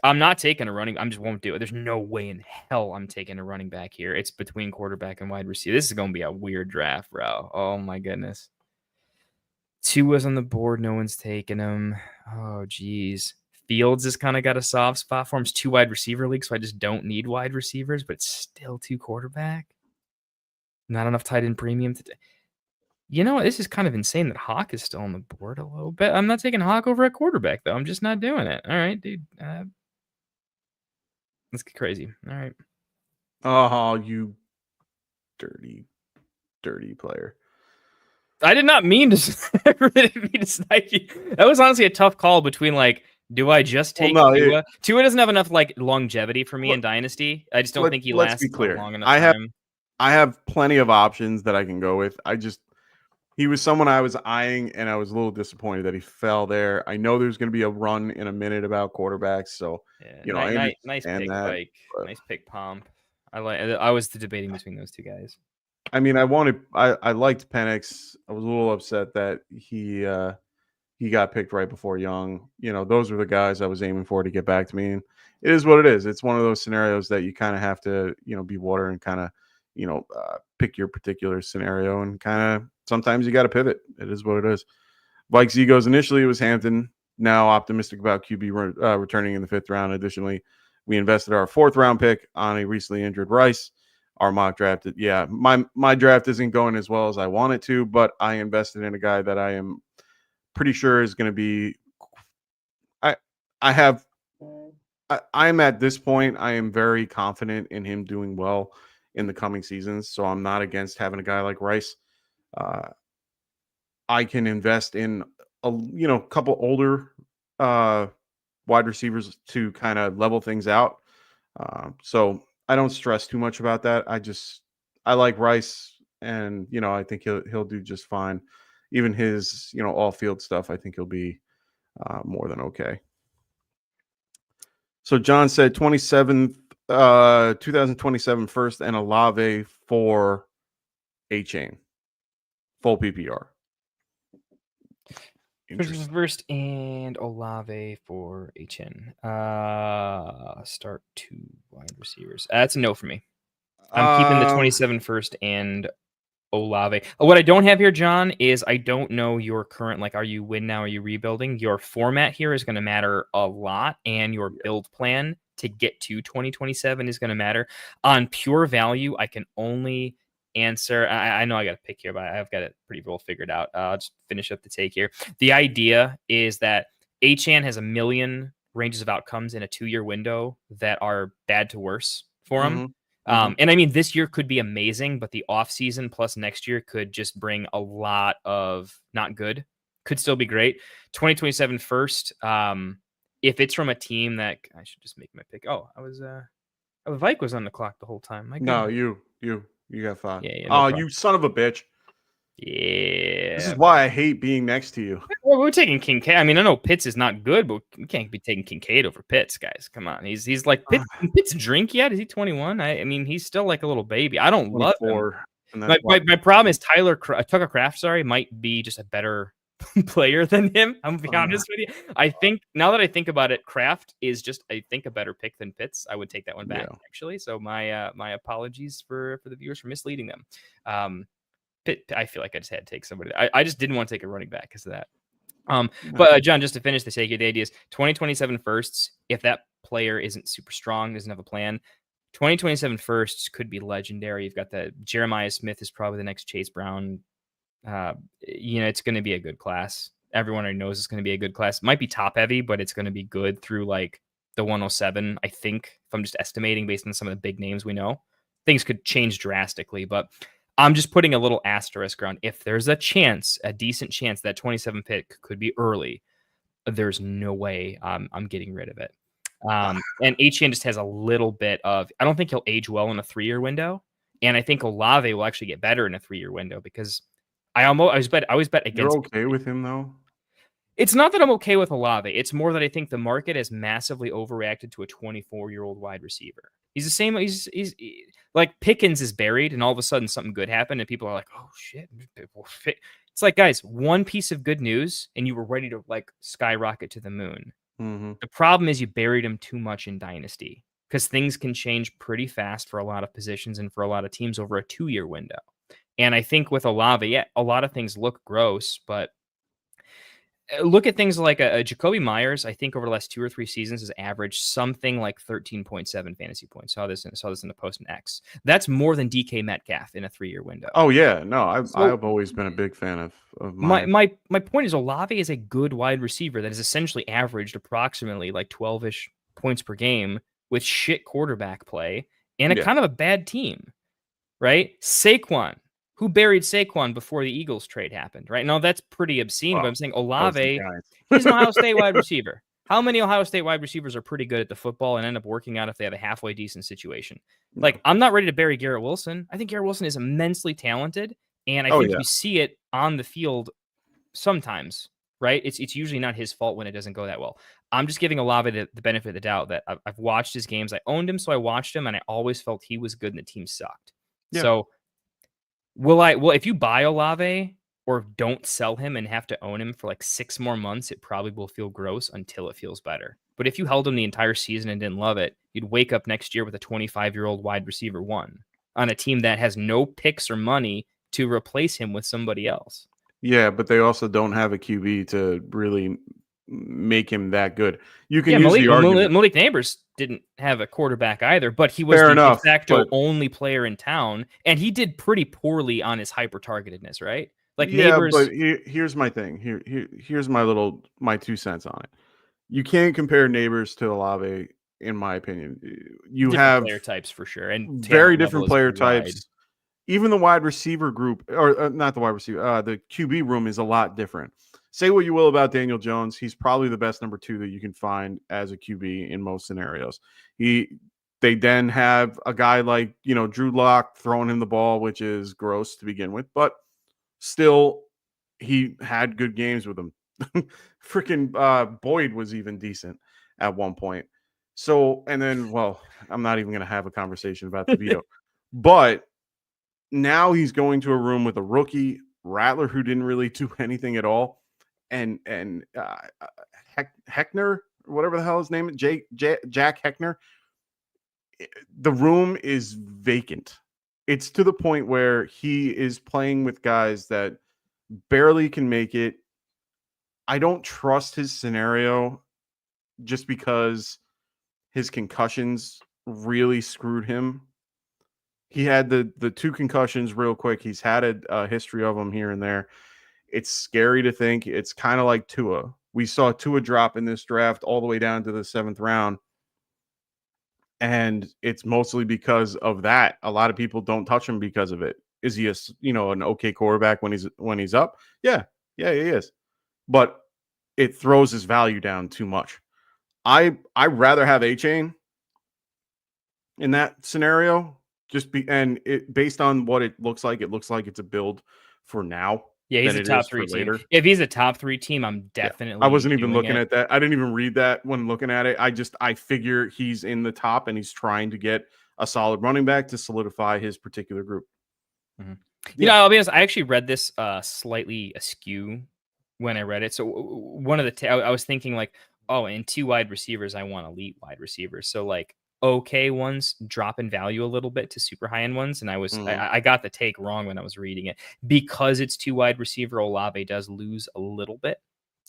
I'm not taking a running. I just won't do it. There's no way in hell I'm taking a running back here. It's between quarterback and wide receiver. This is going to be a weird draft, bro. Oh my goodness. 2 was on the board. No one's taking him. Oh geez. Fields has kind of got a soft spot for him. It's 2 wide receiver league, so I just don't need wide receivers, but it's still 2 quarterback. Not enough tight end premium today. You know what? This is kind of insane that Hawk is still on the board a little bit. I'm not taking Hawk over at quarterback, though. I'm just not doing it. All right, dude. Let's get crazy. All right. Oh, you dirty player. I did not mean to snipe you. That was honestly a tough call between like, do I just take Tua? Tua doesn't have enough like longevity for me in Dynasty. I just don't think he lasts long enough time. I have plenty of options that I can go with. He was someone I was eyeing, and I was a little disappointed that he fell there. I know there's going to be a run in a minute about quarterbacks, so nice pick, Mike. Nice pick, Pomp. I was debating between those two guys. I mean, I liked Penix. I was a little upset that he got picked right before Young. Those were the guys I was aiming for to get back to me. And it is what it is. It's one of those scenarios that you kind of have to, be water and kind of, pick your particular scenario, and kind of sometimes you got to pivot. It is what it is. Vikes egos initially, it was Hampton. Now optimistic about QB returning in the 5th round. Additionally, we invested our 4th round pick on a recently injured Rice. Our mock draft, my draft isn't going as well as I want it to, but I invested in a guy that I am pretty sure is going to be. I'm at this point, I am very confident in him doing well in the coming seasons, so I'm not against having a guy like Rice. I can invest in a couple older wide receivers to kind of level things out. So I don't stress too much about that. I like Rice, and I think he'll do just fine. Even his all field stuff, I think he'll be more than okay. So John said 2027 first and Olave for A-Chain. Full PPR. First and Olave for A-Chain. Start 2 wide receivers. That's a no for me. I'm keeping the 27 first and Olave. What I don't have here, John, is I don't know your current, are you win now? Are you rebuilding? Your format here is going to matter a lot, and your build plan to get to 2027 is going to matter. On pure value, I can only answer. I know I got to pick here, but I've got it pretty well figured out. I'll just finish up the take here. The idea is that Achane has a million ranges of outcomes in a 2-year window that are bad to worse for him. And I mean, this year could be amazing, but the off season plus next year could just bring a lot of not good. Could still be great. 2027 first. If it's from a team that I should just make my pick. Oh, Vike was on the clock the whole time. No, you got 5. Yeah, no you son of a bitch. Yeah. This is why I hate being next to you. Well, we're taking Kincaid. I mean, I know Pitts is not good, but we can't be taking Kincaid over Pitts, guys. Come on. He's like, Pitts drink yet? Is he 21? I mean, he's still like a little baby. I don't love him. My problem is Tucker Kraft, might be just a better player than him. I'm gonna be honest with you. I think now that I think about it, Kraft is just a better pick than Pitts. I would take that one back actually. So my apologies for the viewers for misleading them. Pitt, I feel like I just had to take somebody. I just didn't want to take a running back because of that. But John, just to finish the take, the idea is 2027 firsts. If that player isn't super strong, doesn't have a plan, 2027 firsts could be legendary. You've got the Jeremiah Smith is probably the next Chase Brown. It's going to be a good class. Everyone already knows it's going to be a good class. Might be top heavy, but it's going to be good through like the 107. I think if I'm just estimating based on some of the big names we know, things could change drastically, but I'm just putting a little asterisk around if there's a decent chance that 27 pick could be early. There's no way I'm getting rid of it. And HN just has a little bit of, I don't think he'll age well in a 3-year window. And I think Olave will actually get better in a 3-year window because I always bet against. You're okay with him though? It's not that I'm okay with Olave. It's more that I think the market has massively overreacted to a 24-year-old wide receiver. He's the same. He's like Pickens is buried, and all of a sudden something good happened, and people are like, "Oh shit!" It's like, guys, one piece of good news, and you were ready to like skyrocket to the moon. Mm-hmm. The problem is you buried him too much in Dynasty because things can change pretty fast for a lot of positions and for a lot of teams over a 2-year window. And I think with Olave, a lot of things look gross, but look at things like a Jacoby Myers. I think over the last 2 or 3 seasons has averaged something like 13.7 fantasy points. Saw this in the post in X. That's more than DK Metcalf in a 3-year window. Oh yeah, no, So- I've always been a big fan of My Myers. my point is Olave is a good wide receiver that has essentially averaged approximately like 12-ish points per game with shit quarterback play and a Yeah. kind of a bad team, right? Saquon, who buried Saquon before the Eagles trade happened, right? Now that's pretty obscene, but Well, I'm saying That was the Olave, Giants. he's an Ohio State wide receiver. How many Ohio State wide receivers are pretty good at the football and end up working out if they have a halfway decent situation? Like, I'm not ready to bury Garrett Wilson. I think Garrett Wilson is immensely talented, and I Oh, think yeah. you see it on the field sometimes, right? It's usually not his fault when it doesn't go that well. I'm just giving Olave the benefit of the doubt that I've watched his games. I owned him, so I watched him, and I always felt he was good and the team sucked. Yeah. So if you buy Olave or don't sell him and have to own him for like 6 more months, it probably will feel gross until it feels better. But if you held him the entire season and didn't love it, you'd wake up next year with a 25-year-old wide receiver 1 on a team that has no picks or money to replace him with somebody else. Yeah, but they also don't have a QB to really make him that good. You can use the argument. Malik Neighbors didn't have a quarterback either, but he was Fair the enough, de facto but- only player in town, and he did pretty poorly on his hyper-targetedness, right? Like Yeah, Neighbors, but here's my thing. Here's my 2 cents on it. You can't compare Neighbors to Olave, in my opinion. You different have player types for sure, and very talent different level is player wide. types. Even the wide receiver group, or not the wide receiver, the QB room is a lot different. Say what you will about Daniel Jones, he's probably the best number 2 that you can find as a QB in most scenarios. They then have a guy like, Drew Lock throwing him the ball, which is gross to begin with, but still he had good games with him. Freaking Boyd was even decent at one point. So, and then, well, I'm not even going to have a conversation about DeVito, but now he's going to a room with a rookie Rattler who didn't really do anything at all, and Heckner, whatever the hell his name is, Jack Heckner. The room is vacant. It's to the point where he is playing with guys that barely can make it. I don't trust his scenario just because his concussions really screwed him. He had the 2 concussions real quick. He's had a history of them here and there. It's scary to think. It's kind of like Tua. We saw Tua drop in this draft all the way down to the 7th round. And it's mostly because of that. A lot of people don't touch him because of it. Is he an okay quarterback when he's up? Yeah, he is. But it throws his value down too much. I'd rather have A-Chain in that scenario. Based on what it looks like it's a build for now. Yeah, he's a top 3 team. Later. If he's a top 3 team, I'm definitely. I wasn't even looking at that. I didn't even read that when looking at it. I figure he's in the top and he's trying to get a solid running back to solidify his particular group. Mm-hmm. I'll be honest. I actually read this slightly askew when I read it. So one of the I was thinking like, oh, in 2 wide receivers, I want elite wide receivers. So like okay ones drop in value a little bit to super high end ones, and I got the take wrong when I was reading it because it's 2 wide receiver. Olave does lose a little bit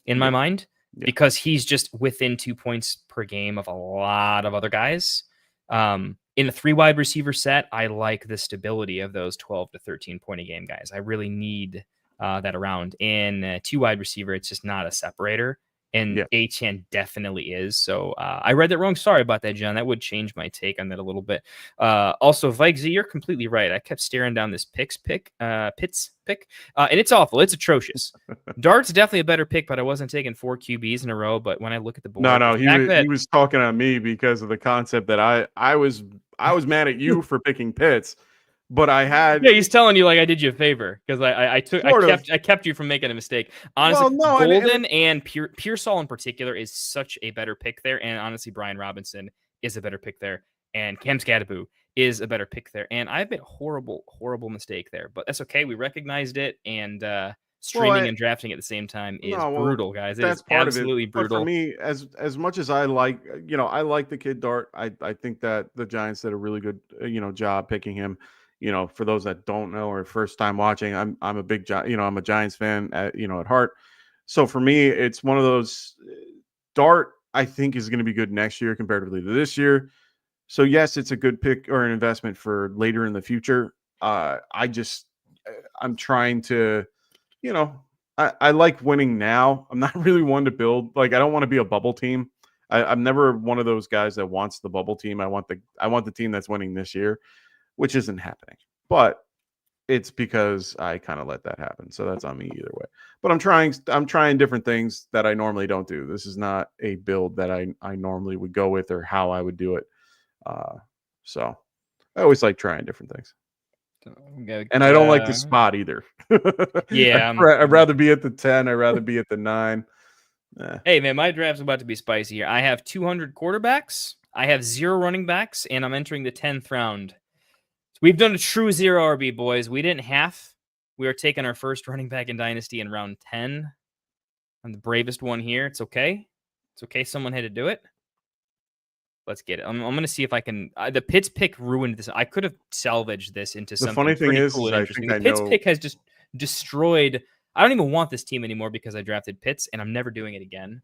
in my mind because he's just within 2 points per game of a lot of other guys. In a 3 wide receiver set, I like the stability of those 12 to 13 point a game guys. I really need that around. In a 2 wide receiver, it's just not a separator. And A-Chan definitely is. So I read that wrong. Sorry about that, John. That would change my take on that a little bit. Also, Vike Z, you're completely right. I kept staring down this Pitts pick, and it's awful. It's atrocious. Dart's definitely a better pick, but I wasn't taking 4 QBs in a row. But when I look at the board, No, he was talking on me because of the concept that I was mad at you for picking Pitts. But I had he's telling you like I did you a favor because I kept you from making a mistake. Honestly, Golden and Pearsall in particular is such a better pick there, and honestly, Brian Robinson is a better pick there, and Cam Scadaboo is a better pick there. And I've made a horrible mistake there, but that's okay. We recognized it, and streaming and drafting at the same time is brutal, guys. It is absolutely brutal. But for me, as much as I like, I like the kid Dart. I think that the Giants did a really good, job picking him. For those that don't know or first time watching, I'm a big, I'm a Giants fan at heart. So for me, it's one of those. Dart, I think, is going to be good next year comparatively to this year. So yes, it's a good pick or an investment for later in the future. I'm trying to, I like winning now. I'm not really one to build. Like, I don't want to be a bubble team. I'm never one of those guys that wants the bubble team. I want the team that's winning this year, which isn't happening. But it's because I kind of let that happen. So that's on me either way. But I'm trying different things that I normally don't do. This is not a build that I normally would go with or how I would do it. So I always like trying different things. And I don't like the spot either. Yeah. I'd rather be at the 10. I'd rather be at the 9. Hey, man, my draft's about to be spicy here. I have 200 quarterbacks. I have 0 running backs, and I'm entering the 10th round. We've done a true 0 RB, boys. We didn't half. We are taking our first running back in Dynasty in round 10. I'm the bravest one here. It's okay. It's okay. Someone had to do it. Let's get it. I'm going to see if I can. The Pitts pick ruined this. I could have salvaged this into something. The funny thing is, cool I think the Pitts pick has just destroyed. I don't even want this team anymore because I drafted Pitts, and I'm never doing it again.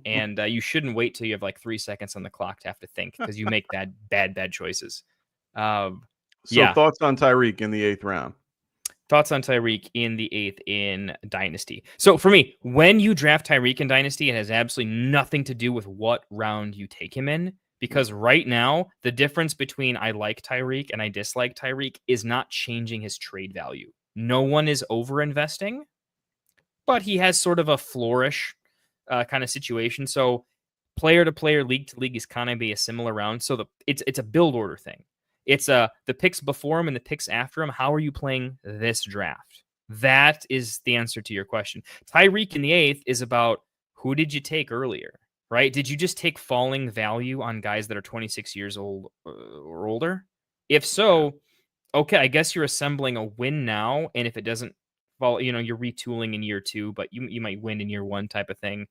And you shouldn't wait till you have like 3 seconds on the clock to have to think because you make bad choices. So thoughts on Tyreek in the 8th round? Thoughts on Tyreek in the 8th in Dynasty. So for me, when you draft Tyreek in Dynasty, it has absolutely nothing to do with what round you take him in. Because right now, the difference between I like Tyreek and I dislike Tyreek is not changing his trade value. No one is over-investing, but he has sort of a flourish kind of situation. So player to player, league to league is kind of be a similar round. So it's a build order thing. It's the picks before him and the picks after him. How are you playing this draft? That is the answer to your question. Tyreek in the 8th is about who did you take earlier, right? Did you just take falling value on guys that are 26 years old or older? If so, okay, I guess you're assembling a win now. And if it doesn't fall, you're retooling in year 2, but you might win in year 1 type of thing.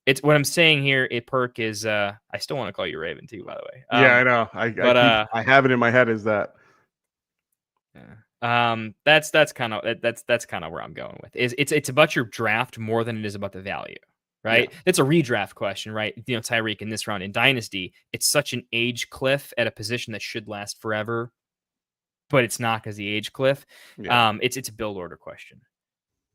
It's what I'm saying here. Perk is I still want to call you Raven too, by the way. Yeah, I know. I have it in my head as that. That's kind of where I'm going with. It's about your draft more than it is about the value, right? Yeah. It's a redraft question, right? Tyreek in this round in Dynasty, it's such an age cliff at a position that should last forever, but it's not because the age cliff. Yeah. It's a build order question,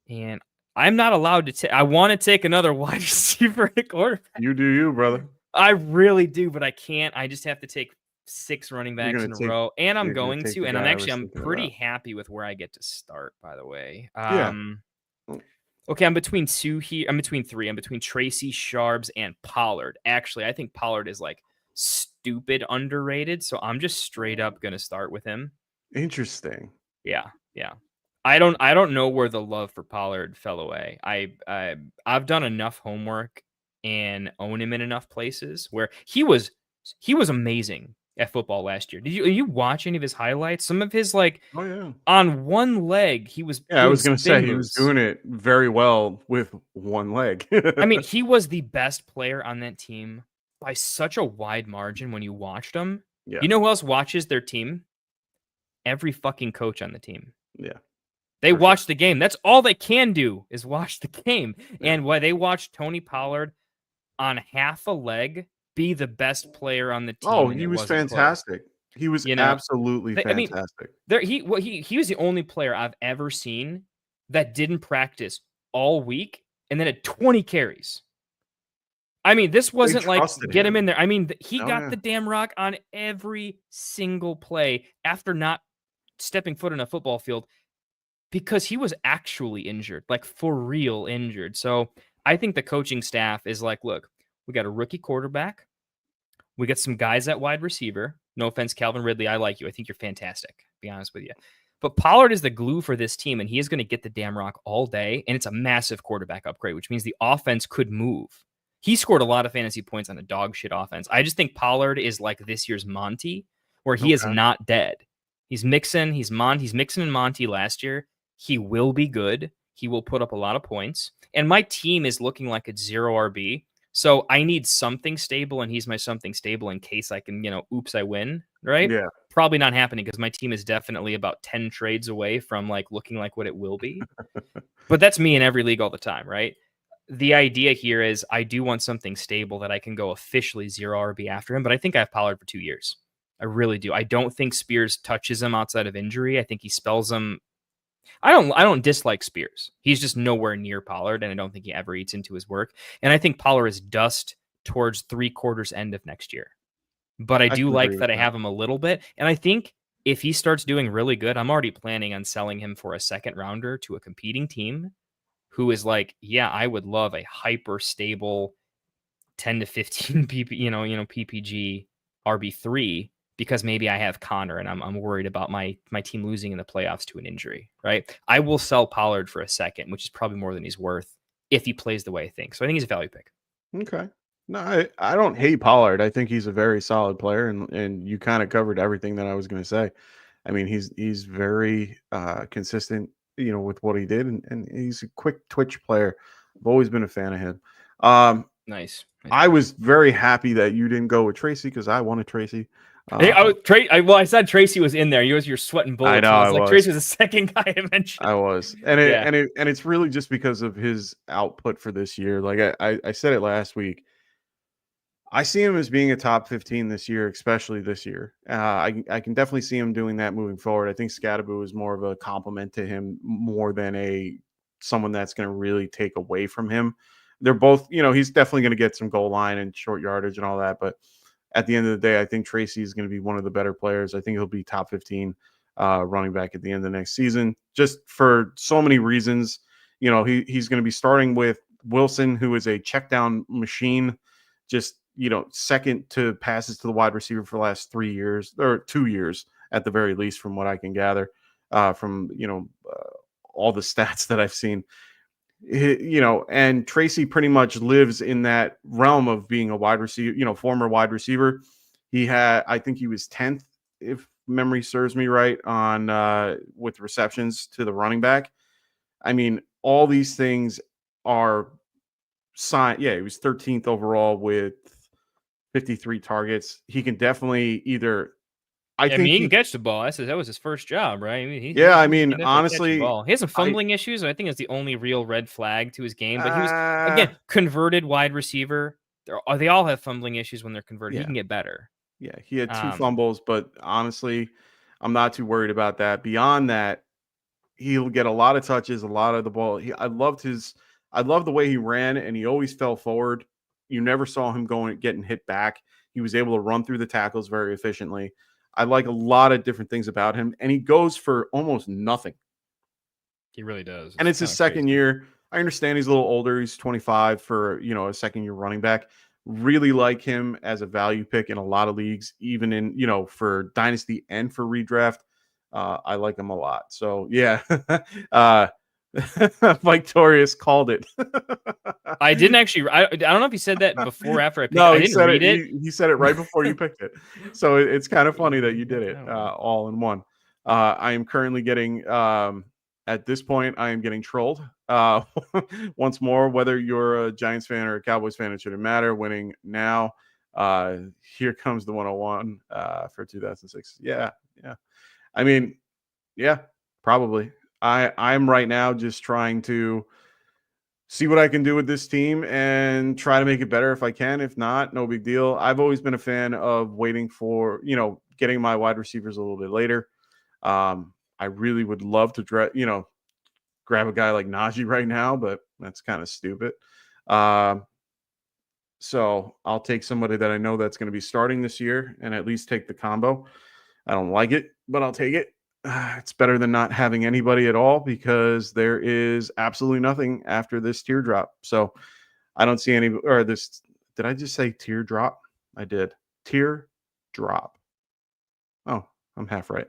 and I'm not allowed to take. I want to take another wide receiver at quarterback. You do you, brother. I really do, but I can't. I just have to take 6 running backs in a row, and I'm going to. And I'm pretty happy with where I get to start. By the way, okay, I'm between 2 here. I'm between 3. I'm between Tracy, Sharps, and Pollard. Actually, I think Pollard is like stupid underrated, so I'm just straight up gonna start with him. Interesting. Yeah. I don't know where the love for Pollard fell away. I've done enough homework and own him in enough places where he was amazing at football last year. Did you watch any of his highlights? Some of his on one leg he was. Yeah, I was going to say he was doing it very well with one leg. I mean, he was the best player on that team by such a wide margin when you watched him. Yeah. You know who else watches their team? Every fucking coach on the team. Yeah. They watch the game. That's all they can do is watch the game. And why they watched Tony Pollard on half a leg be the best player on the team. Oh, he was fantastic. He was absolutely fantastic. He was the only player I've ever seen that didn't practice all week and then had 20 carries. I mean, this wasn't like get him in there. I mean, he got the damn rock on every single play after not stepping foot in a football field. Because he was actually injured, like for real injured. So I think the coaching staff is like, look, we got a rookie quarterback. We got some guys at wide receiver. No offense, Calvin Ridley. I like you. I think you're fantastic, to be honest with you. But Pollard is the glue for this team, and he is going to get the damn rock all day. And it's a massive quarterback upgrade, which means the offense could move. He scored a lot of fantasy points on a dog shit offense. I just think Pollard is like this year's Monty, where he is not dead. He's Mixon and Monty last year. He will be good. He will put up a lot of points. And my team is looking like it's 0 RB. So I need something stable, and he's my something stable in case I can, oops, I win, right? Yeah. Probably not happening because my team is definitely about 10 trades away from like looking like what it will be. But that's me in every league all the time, right? the idea here is I do want something stable that I can go officially 0 RB after him, but I think I have Pollard for 2 years. I really do. I don't think Spears touches him outside of injury. I think he spells him. I don't dislike Spears. He's just nowhere near Pollard, and I don't think he ever eats into his work. And I think Pollard is dust towards 3/4 end of next year. But I do like that I have him a little bit. And I think if he starts doing really good, I'm already planning on selling him for a second rounder to a competing team who is like, yeah, I would love a hyper stable 10 to 15 PPG RB3 because maybe I have Connor and I'm worried about my team losing in the playoffs to an injury, right? I will sell Pollard for a second, which is probably more than he's worth if he plays the way I think. So I think he's a value pick. Okay. No, I don't hate Pollard. I think he's a very solid player, and you kind of covered everything that I was going to say. I mean, he's very consistent, with what he did, and he's a quick twitch player. I've always been a fan of him. Nice. I was very happy that you didn't go with Tracy because I wanted Tracy. I said Tracy was in there. You're sweating bullets. I know. I was. Tracy was the second guy I mentioned. I was, and it's really just because of his output for this year. Like I said it last week. I see him as being a top 15 this year, especially this year. I can definitely see him doing that moving forward. I think Scadaboo is more of a compliment to him more than someone that's going to really take away from him. They're both, he's definitely going to get some goal line and short yardage and all that. But at the end of the day, I think Tracy is going to be one of the better players. I think he'll be top 15 running back at the end of the next season, just for so many reasons. He's going to be starting with Wilson, who is a check down machine, just second to passes to the wide receiver for the last 3 years or 2 years at the very least, from what I can gather from all the stats that I've seen. And Tracy pretty much lives in that realm of being a wide receiver, former wide receiver. I think he was 10th, if memory serves me right, on with receptions to the running back. I mean, all these things are signed. Yeah, he was 13th overall with 53 targets. He can definitely either. I think he can catch the ball. That was his first job, right? I mean, honestly, he has some fumbling issues, and I think it's the only real red flag to his game. But he was again converted wide receiver. They all have fumbling issues when they're converted. Yeah. He can get better. Yeah, he had 2 fumbles, but honestly, I'm not too worried about that. Beyond that, he'll get a lot of touches, a lot of the ball. I loved the way he ran, and he always fell forward. You never saw him getting hit back. He was able to run through the tackles very efficiently. I like a lot of different things about him, and he goes for almost nothing. He really does. And it's his second year. I understand he's a little older. He's 25 for, a second-year running back. Really like him as a value pick in a lot of leagues, even in, for Dynasty and for redraft. I like him a lot. So, yeah. Mike Torius called it. I didn't actually. I don't know if he said that before or after I picked no, it. He said it. He said it right before you picked it. So it's kind of funny that you did it all in one. I am currently getting, at this point, I am getting trolled. Once more, whether you're a Giants fan or a Cowboys fan, it shouldn't matter. Winning now. Here comes the 101 for 2006. Yeah. I mean, yeah, probably. I'm right now just trying to see what I can do with this team and try to make it better if I can. If not, no big deal. I've always been a fan of waiting for, getting my wide receivers a little bit later. I really would love to, grab a guy like Najee right now, but that's kind of stupid. So I'll take somebody that I know that's going to be starting this year and at least take the combo. I don't like it, but I'll take it. It's better than not having anybody at all because there is absolutely nothing after this teardrop. So I don't see any, or this, did I just say teardrop? I did. Teardrop. Oh, I'm half right.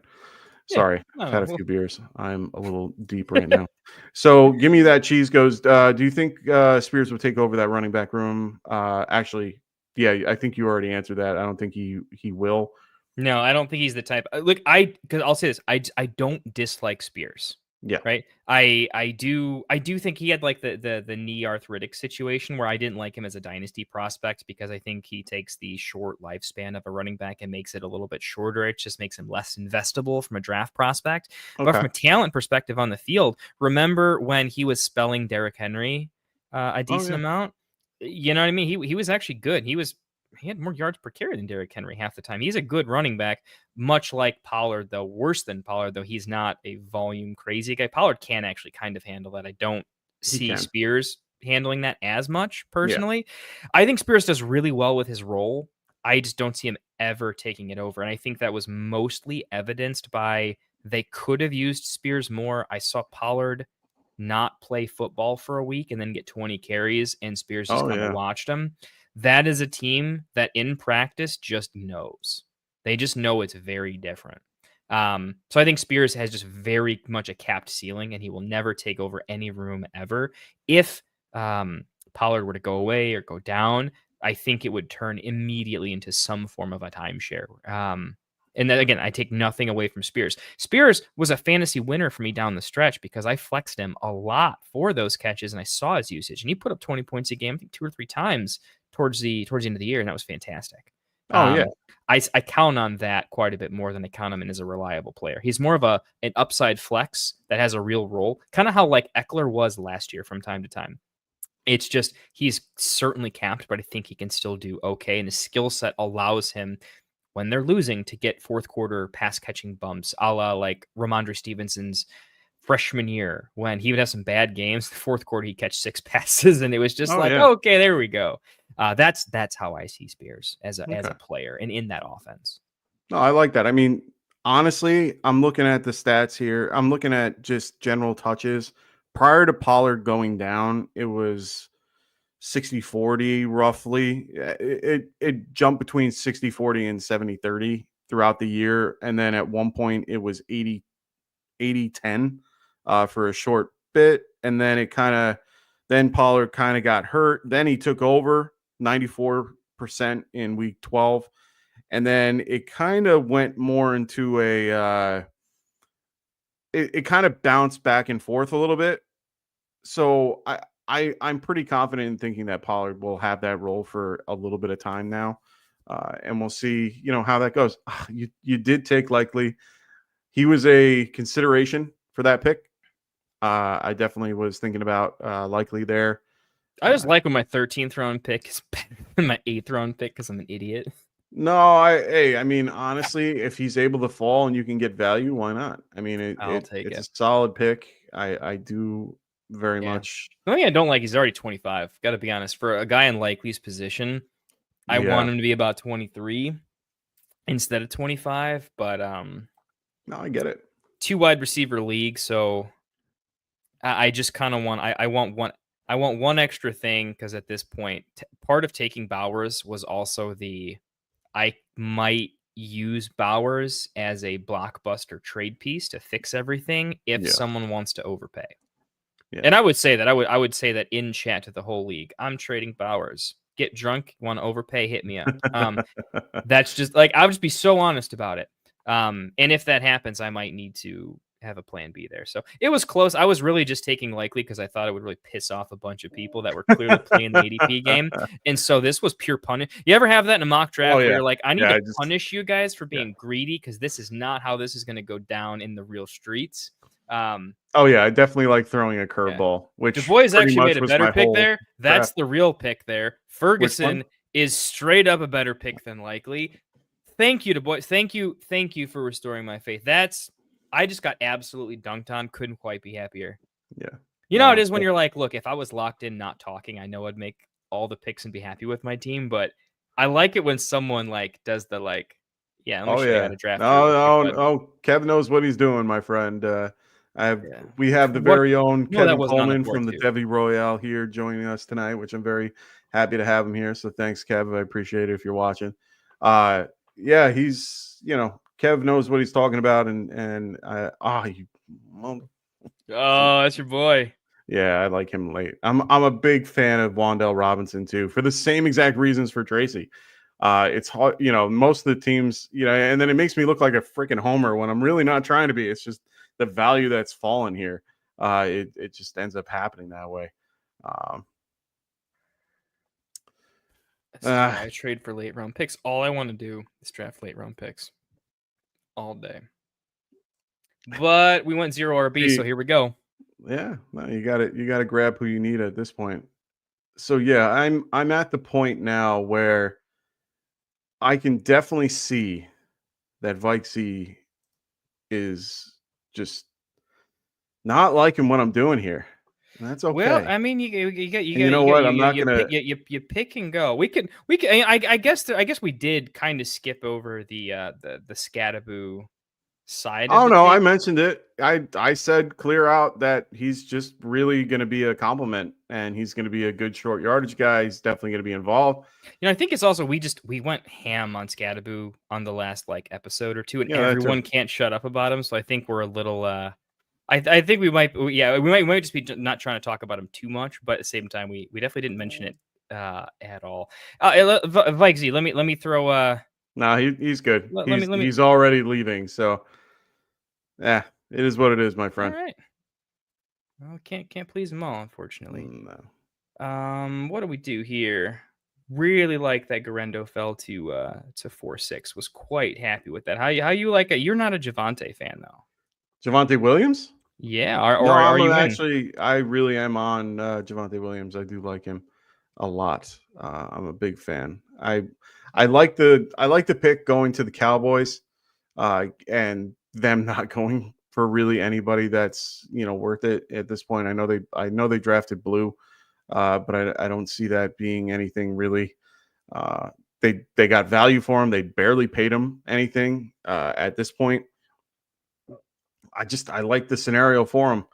Sorry. I've had a few beers. I'm a little deep right now. So give me that cheese goes. Do you think Spears will take over that running back room? Actually, yeah, I think you already answered that. I don't think he will. No, I don't think he's the type. Look, because I'll say this, I don't dislike Spears. Yeah. Right. I do think he had like the knee arthritic situation where I didn't like him as a dynasty prospect because I think he takes the short lifespan of a running back and makes it a little bit shorter. It just makes him less investable from a draft prospect. Okay. But from a talent perspective on the field, remember when he was spelling Derrick Henry a decent yeah. amount. You know what I mean? He was actually good. He had more yards per carry than Derrick Henry half the time. He's a good running back, much like Pollard, though worse than Pollard, though he's not a volume crazy guy. Pollard can actually kind of handle that. I don't see can. Spears handling that as much Yeah. personally. I think Spears does really well with his role. I just don't see him ever taking it over. And I think that was mostly evidenced by they could have used Spears more. I saw Pollard not play football for a week and then get 20 carries, and Spears just Oh, kind of yeah. watched him. That is a team that in practice just knows. They just know it's very different. So I think Spears has just very much a capped ceiling, and he will never take over any room ever. If Pollard were to go away or go down, I think it would turn immediately into some form of a timeshare. And then again, I take nothing away from Spears. Spears was a fantasy winner for me down the stretch because I flexed him a lot for those catches, and I saw his usage, and he put up 20 points a game, I think 2 or 3 times towards the end of the year, and that was fantastic. Oh, yeah. I count on that quite a bit more than I count him in as a reliable player. He's more of an upside flex that has a real role, kind of how like Eckler was last year from time to time. It's just he's certainly capped, but I think he can still do okay, and his skill set allows him, when they're losing, to get fourth quarter pass catching bumps, a la like Ramondre Stevenson's freshman year when he would have some bad games. The fourth quarter, he'd catch 6 passes, and it was just okay, there we go. That's how I see Spears as a player and in that offense. No, I like that. I mean, honestly, I'm looking at the stats here. I'm looking at just general touches. Prior to Pollard going down, it was 60-40 roughly. It jumped between 60-40 and 70-30 throughout the year. And then at one point it was 80-10 for a short bit. And then then Pollard kind of got hurt. Then he took over 94% in week 12. And then it kind of went more into it kind of bounced back and forth a little bit. So I'm pretty confident in thinking that Pollard will have that role for a little bit of time now. And we'll see, how that goes. You did take Likely. He was a consideration for that pick. I definitely was thinking about Likely there. I just like when my 13th round pick is better than my 8th round pick because I'm an idiot. No, I mean, honestly, if he's able to fall and you can get value, why not? I mean, it's a solid pick. I do very much. The only thing I don't like, he's already 25. Got to be honest. For a guy in Likely's position, I want him to be about 23 instead of 25. But no, I get it. 2 wide receiver league, so I just kind of want. I want one extra thing because at this point, part of taking Bowers was also I might use Bowers as a blockbuster trade piece to fix everything if someone wants to overpay. Yeah. And I would say that in chat to the whole league, I'm trading Bowers. Get drunk, want to overpay, hit me up. That's just like, I would just be so honest about it. And if that happens, I might need to have a plan B there. So it was close. I was really just taking Likely because I thought it would really piss off a bunch of people that were clearly playing the ADP game. And so this was pure punish. You ever have that in a mock draft where you're like, I need to punish you guys for being greedy because this is not how this is going to go down in the real streets. I definitely like throwing a curveball. Which Du Bois actually made a better pick there. That's the real pick there. Ferguson is straight up a better pick than Likely. Thank you, Du Bois. Thank you for restoring my faith. I just got absolutely dunked on. Couldn't quite be happier. Yeah. You know how it is when you're like, look, if I was locked in not talking, I know I'd make all the picks and be happy with my team. But I like it when someone like does the like, let me show you how to draft. No. Kev knows what he's doing, my friend. We have the very own Kevin Coleman from the Devi Royale here joining us tonight, which I'm very happy to have him here. So thanks, Kev. I appreciate it if you're watching. He's, Kev knows what he's talking about, that's your boy. Yeah, I like him late. I'm a big fan of Wan'Dale Robinson too, for the same exact reasons for Tracy. It's hard, most of the teams, and then it makes me look like a freaking homer when I'm really not trying to be. It's just the value that's fallen here. It just ends up happening that way. I trade for late round picks. All I want to do is draft late round picks all day. But we went 0 RB, so here we go. Yeah, no, you got to grab who you need at this point. So yeah, I'm at the point now where I can definitely see that Vikesy is just not liking what I'm doing here. And that's Well, okay. I mean, you got And you know what? I'm not gonna. you pick and go. I guess we did kind of skip over the Scattaboo side of Oh the no, I take. mentioned it. I said clear out that he's just really going to be a compliment, and he's going to be a good short yardage guy. He's definitely going to be involved. I think it's also we went ham on Scattaboo on the last like episode or two, and Yeah, that everyone too. can't shut up about him. So I think we're a little. I think we might we might just be not trying to talk about him too much, but at the same time we definitely didn't mention it at all. Vikesy, let me throw No, he's good. let me He's already leaving, so yeah, it is what it is, my all friend. right. Well, can't please them all, unfortunately. No. What do we do here? Really like that Garendo fell to 4-6. Was quite happy with that. How you like it? You're not a Javante fan though. Javante Williams? Yeah, No, are I'm you in? actually. I really am on Javante Williams. I do like him a lot. I'm a big fan. I like the pick going to the Cowboys, and them not going for really anybody that's worth it at this point. I know they drafted Blue, but I don't see that being anything really. They got value for him. They barely paid him anything at this point. I like the scenario for him.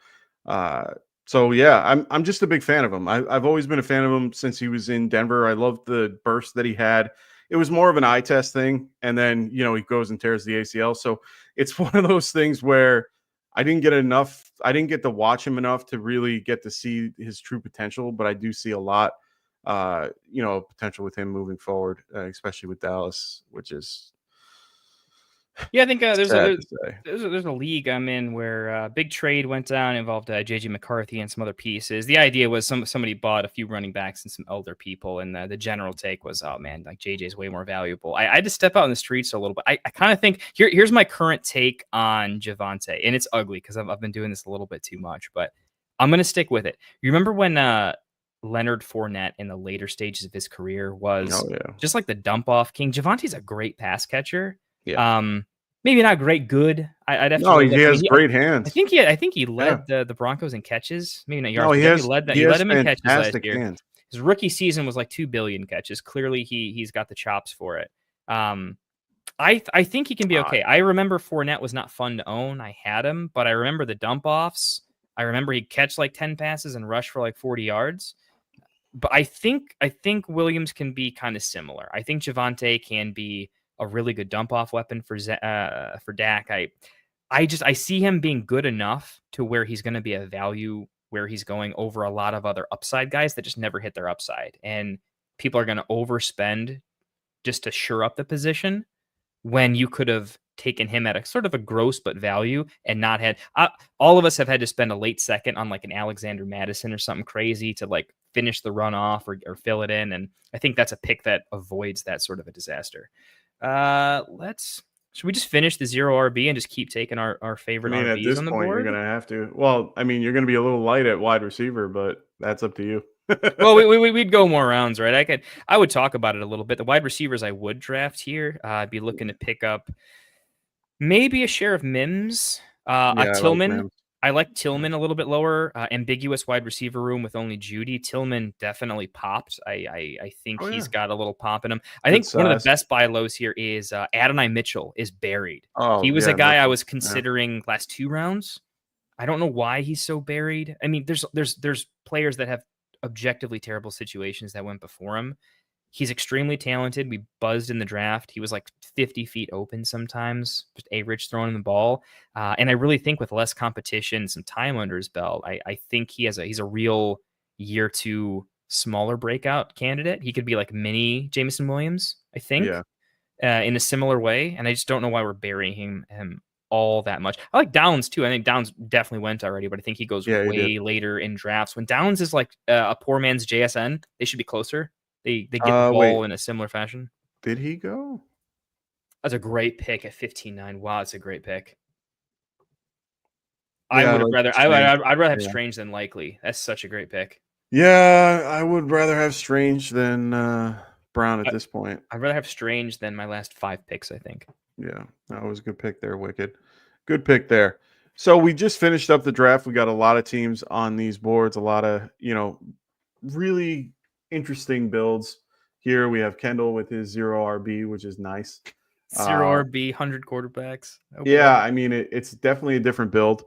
So yeah, I'm just a big fan of him. I've always been a fan of him since he was in Denver. I loved the burst that he had. It was more of an eye test thing, and then he goes and tears the ACL. So it's one of those things where I didn't get to watch him enough to really get to see his true potential, but I do see a lot potential with him moving forward, especially with Dallas, which is Yeah, I think sad to say. there's a league I'm in where big trade went down, involved JJ McCarthy and some other pieces. The idea was somebody bought a few running backs and some elder people, and the general take was, oh man, like JJ is way more valuable. I had to step out in the streets a little bit. I kind of think here's my current take on Javante, and it's ugly because I've been doing this a little bit too much, but I'm gonna stick with it. You remember when Leonard Fournette in the later stages of his career was just like the dump off king? Javante's a great pass catcher. Yeah. Maybe not great good. I'd have to. No, he has great hands. I think he led the Broncos in catches. Maybe not yards. No, He led them in catches last year. Hands. His rookie season was like 2 billion catches. Clearly, he's got the chops for it. I think he can be okay. I remember Fournette was not fun to own. I had him, but I remember the dump offs. I remember he'd catch like 10 passes and rush for like 40 yards. But I think Williams can be kind of similar. I think Javante can be a really good dump off weapon for Dak. I see him being good enough to where he's going to be a value where he's going over a lot of other upside guys that just never hit their upside. And people are going to overspend just to shore up the position when you could have taken him at a sort of a gross but value and not had all of us have had to spend a late second on like an Alexander Madison or something crazy to like finish the run off or fill it in. And I think that's a pick that avoids that sort of a disaster. Should we just finish the 0 RB and just keep taking our favorite RBs at this on the point, board? you're gonna have to. Well, I mean, you're gonna be a little light at wide receiver, but that's up to you. Well, we'd go more rounds, right? I would talk about it a little bit. The wide receivers I would draft here, I'd be looking to pick up maybe a share of Mims, Tillman. I like Tillman a little bit lower. Ambiguous wide receiver room with only Judy. Tillman definitely popped. I think he's got a little pop in him. I think one of the best buy lows here is Adonai Mitchell is buried. He was a guy I was considering last 2 rounds. I don't know why he's so buried. I mean, there's players that have objectively terrible situations that went before him. He's extremely talented. We buzzed in the draft. He was like 50 feet open sometimes, just A-Rich throwing the ball. And I really think with less competition, some time under his belt, I think he's a real year 2 smaller breakout candidate. He could be like mini Jameson Williams, I think, in a similar way. And I just don't know why we're burying him all that much. I like Downs too. I think Downs definitely went already, but I think he goes way later in drafts. When Downs is like a poor man's JSN, they should be closer. They get the ball in a similar fashion. Did he go? That's a great pick at 15-9. Wow, that's a great pick. I would have rather. I'd rather have Strange than Likely. That's such a great pick. Yeah, I would rather have Strange than Brown at this point. I'd rather have Strange than my last 5 picks, I think. Yeah, that was a good pick there, Wicked. Good pick there. So we just finished up the draft. We got a lot of teams on these boards, a lot of, really interesting builds. Here we have Kendall with his 0 RB, which is nice. 0 RB, 100 quarterbacks. Oh, Yeah, boy. I mean, it's definitely a different build.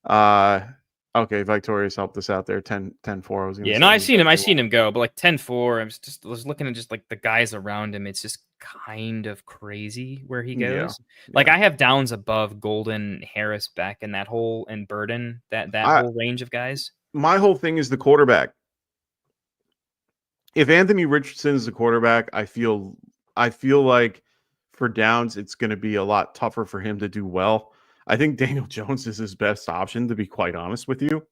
Okay, Victorious helped us out there. 10-4. I was going to Yeah, say no, I seen him go, but like 10-4, I was looking at just like the guys around him. It's just kind of crazy where he goes. Like I have Downs above Golden, Harris, Beck, and that whole and Burden, that whole range of guys. My whole thing is the quarterback. If Anthony Richardson is the quarterback, I feel like for Downs, it's going to be a lot tougher for him to do well. I think Daniel Jones is his best option, to be quite honest with you.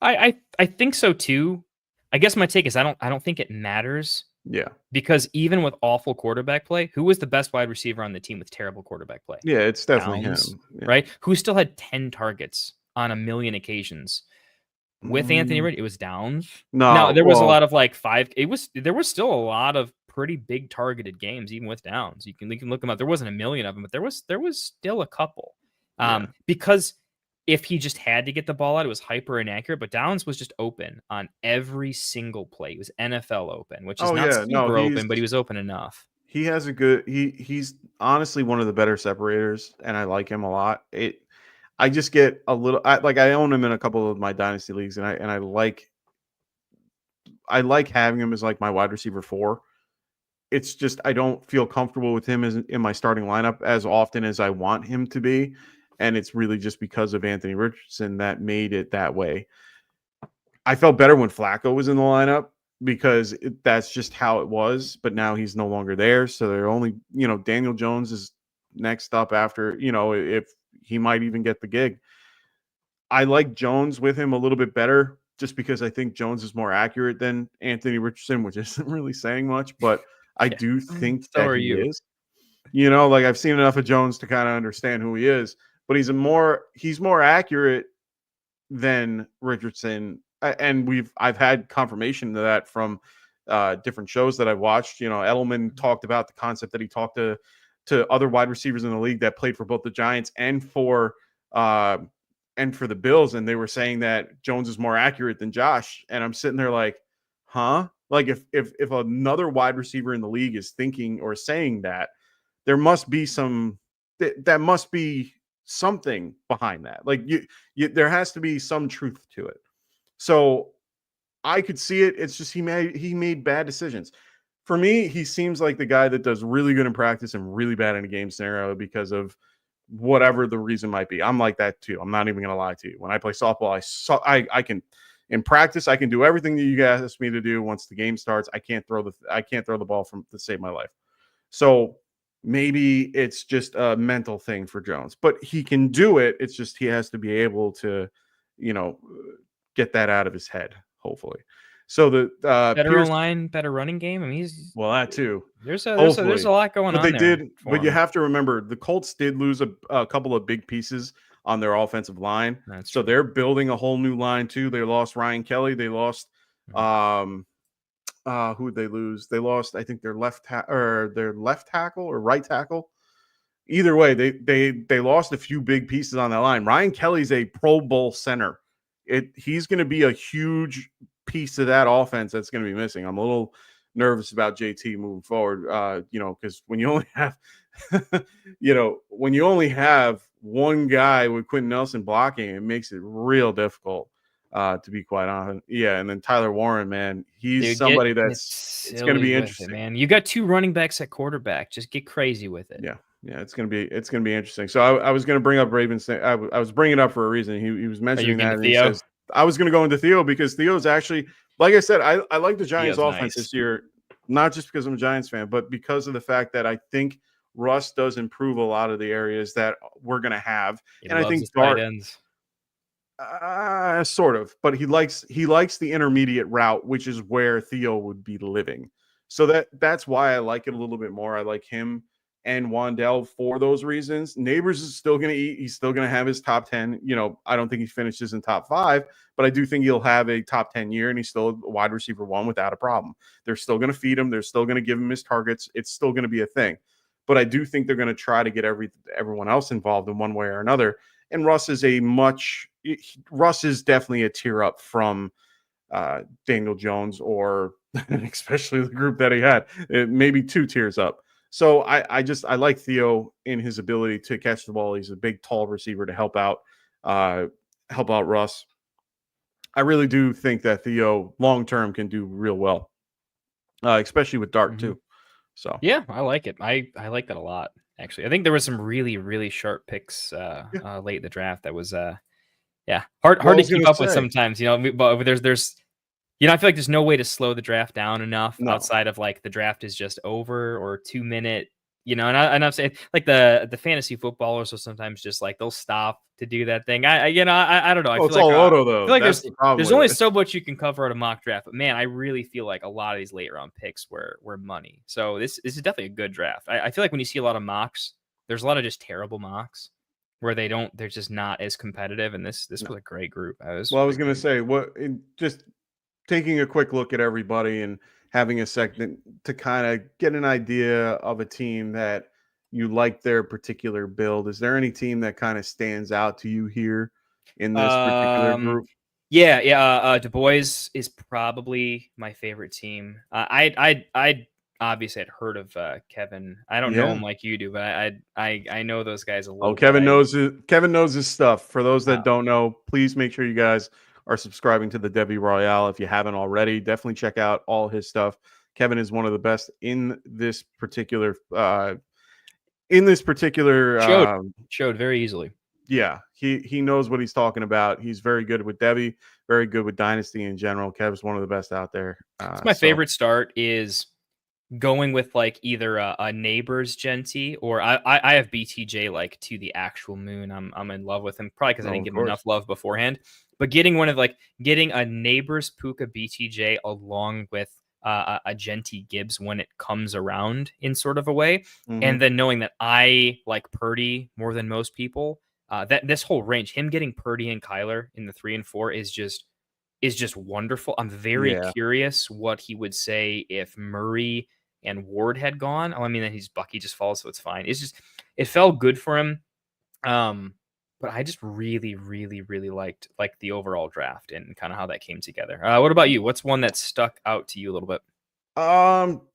I think so too. I guess my take is I don't think it matters. Yeah. Because even with awful quarterback play, who was the best wide receiver on the team with terrible quarterback play? Yeah, it's definitely Downs, him. Yeah. Right? Who still had 10 targets on a million occasions. With Anthony Richardson, it was Downs. No, there was a lot of like 5. There was still a lot of pretty big targeted games, even with Downs. You can look them up. There wasn't a million of them, but there was still a couple. Because if he just had to get the ball out, it was hyper inaccurate. But Downs was just open on every single play. It was NFL open, which is not super open, but he was open enough. He has a good. He's honestly one of the better separators, and I like him a lot. I just get a little I own him in a couple of my dynasty leagues, and I like having him as like my wide receiver 4. It's just I don't feel comfortable with him as in my starting lineup as often as I want him to be, and it's really just because of Anthony Richardson that made it that way. I felt better when Flacco was in the lineup because that's just how it was, but now he's no longer there, so they're only Daniel Jones is next up after if he might even get the gig. I like Jones with him a little bit better just because I think Jones is more accurate than Anthony Richardson, which isn't really saying much, but I do think that he is. I've seen enough of Jones to kind of understand who he is, but he's more accurate than Richardson. And I've had confirmation of that from different shows that I've watched. Edelman talked about the concept that he talked to other wide receivers in the league that played for both the Giants and for the Bills, and they were saying that Jones is more accurate than Josh. And I'm sitting there like, huh? Like if another wide receiver in the league is thinking or saying that, there must be that must be something behind that. Like there has to be some truth to it. So I could see it. It's just he made bad decisions. For me, he seems like the guy that does really good in practice and really bad in a game scenario because of whatever the reason might be. I'm like that too. I'm not even going to lie to you. When I play softball, I can in practice, I can do everything that you guys ask me to do. Once the game starts, I can't throw the ball to save my life. So maybe it's just a mental thing for Jones, but he can do it. It's just he has to be able to, get that out of his head, hopefully. So the better line, better running game. I mean, that too. There's a lot going on. But they did. But you have to remember, the Colts did lose a couple of big pieces on their offensive line. So they're building a whole new line too. They lost Ryan Kelly. They lost who did they lose? They lost, I think, their left tackle or right tackle. Either way, they lost a few big pieces on that line. Ryan Kelly's a Pro Bowl center. He's going to be a huge piece of that offense that's going to be missing. I'm a little nervous about JT moving forward, because when you only have, when you only have one guy with Quentin Nelson blocking, it makes it real difficult, to be quite honest. Yeah, and then Tyler Warren, man, he's somebody it's going to be interesting, man. You got 2 running backs at quarterback. Just get crazy with it. Yeah, it's going to be interesting. So I was going to bring up Ravens. I was bringing it up for a reason. He was mentioning that. And he says, I was going to go into Theo because Theo's actually, like I said, I like the Giants offense this year, not just because I'm a Giants fan, but because of the fact that I think Russ does improve a lot of the areas that we're going to have. And I think Dart ends. Sort of, but he likes the intermediate route, which is where Theo would be living. So that's why I like it a little bit more. I like him and Wandell for those reasons. Neighbors is still going to eat. He's still going to have his top 10. I don't think he finishes in top 5, but I do think he'll have a top 10 year, and he's still a wide receiver 1 without a problem. They're still going to feed him. They're still going to give him his targets. It's still going to be a thing. But I do think they're going to try to get everyone else involved in one way or another. And Russ is definitely a tier up from Daniel Jones, or especially the group that he had, maybe 2 tiers up. So I like Theo in his ability to catch the ball. He's a big, tall receiver to help out Russ. I really do think that Theo long term can do real well, especially with Dart too. So yeah, I like it. I like that a lot. Actually, I think there was some really, really sharp picks late in the draft. That was hard to keep up with sometimes. But there's. I feel like there's no way to slow the draft down enough outside of like the draft is just over or 2 minute, and I'm saying like the fantasy footballers will sometimes just like they'll stop to do that thing. I don't know. I feel it's all auto though. I feel like there's only so much you can cover out a mock draft, but man, I really feel like a lot of these late round picks were money. So this is definitely a good draft. I feel like when you see a lot of mocks, there's a lot of just terrible mocks where they're just not as competitive. And this was a great group. I was going to say just taking a quick look at everybody and having a second to kind of get an idea of a team that you like their particular build. Is there any team that kind of stands out to you here in this particular group? Yeah. Du Bois is probably my favorite team. I obviously had heard of Kevin. I don't know him like you do, but I know those guys a little. Kevin knows it. Kevin knows his stuff. For those that don't know, please make sure you guys are subscribing to the Debbie Royale if you haven't already. Definitely check out all his stuff. Kevin is one of the best in this particular showed very easily. Yeah, he knows what he's talking about. He's very good with Debbie, very good with Dynasty in general. Kev's one of the best out there. My favorite start is going with like either a neighbor's Genty or I have BTJ like to the actual moon. I'm in love with him probably because I didn't give him enough love beforehand. But getting a neighbor's Puka BTJ along with a Genty Gibbs when it comes around in sort of a way, and then knowing that I like Purdy more than most people, that this whole range, him getting Purdy and Kyler in the 3 and 4 is just wonderful. I'm very curious what he would say if Murray and Ward had gone. Oh, I mean, he's Bucky just falls, so it's fine. It felt good for him. But I just really, really, really liked the overall draft and kind of how that came together. What about you? What's one that stuck out to you a little bit?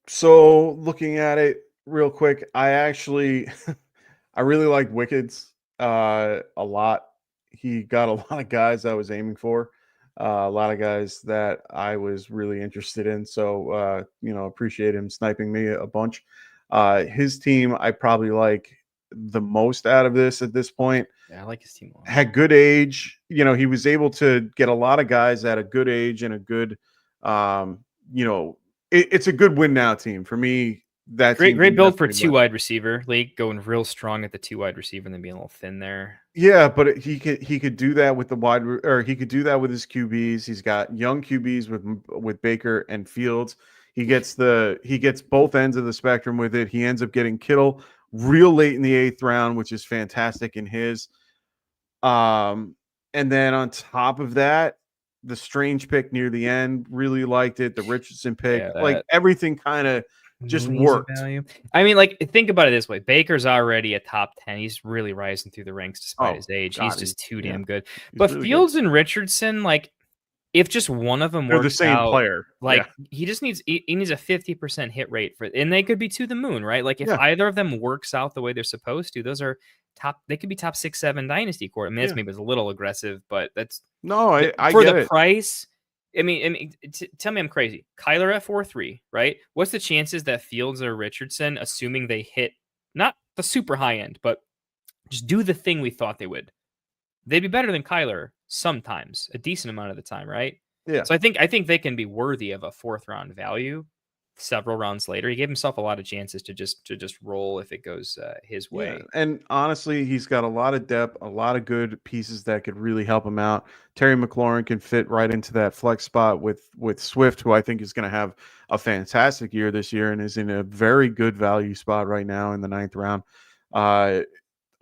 So looking at it real quick, I really liked Wicked's a lot. He got a lot of guys I was aiming for, a lot of guys that I was really interested in. So, appreciate him sniping me a bunch. His team, I probably like the most out of this at this point. Yeah, I like his team a lot. Had good age. He was able to get a lot of guys at a good age and a good, it's a good win now team for me. That's great build for 2 wide receiver league, going real strong at the 2 wide receiver and then being a little thin there. Yeah, but he could do that with he could do that with his QBs. He's got young QBs with Baker and Fields. He gets both ends of the spectrum with it. He ends up getting Kittle real late in the 8th round, which is fantastic in his. And then on top of that, the Strange pick near the end, really liked it. The Richardson pick, everything kind of just worked. I mean, think about it this way. Baker's already a top 10. He's really rising through the ranks despite his age. He's just too damn good. But really Fields and Richardson, if just one of them works the same out, player. He just needs a 50% hit rate and they could be to the moon, right? If either of them works out the way they're supposed to, those are they could be top 6, 7 dynasty court. I mean, that's maybe a little aggressive, but that's I for get the it. price. I mean, tell me I'm crazy. Kyler at 4.3, right? What's the chances that Fields or Richardson, assuming they hit not the super high end, but just do the thing we thought they would? They'd be better than Kyler sometimes, a decent amount of the time, right? Yeah. So I think they can be worthy of a 4th round value. several rounds later. He gave himself a lot of chances to just roll if it goes his way. Yeah, and honestly, he's got a lot of depth, a lot of good pieces that could really help him out. Terry McLaurin can fit right into that flex spot with Swift, who I think is going to have a fantastic year this year and is in a very good value spot right now in the 9th round. I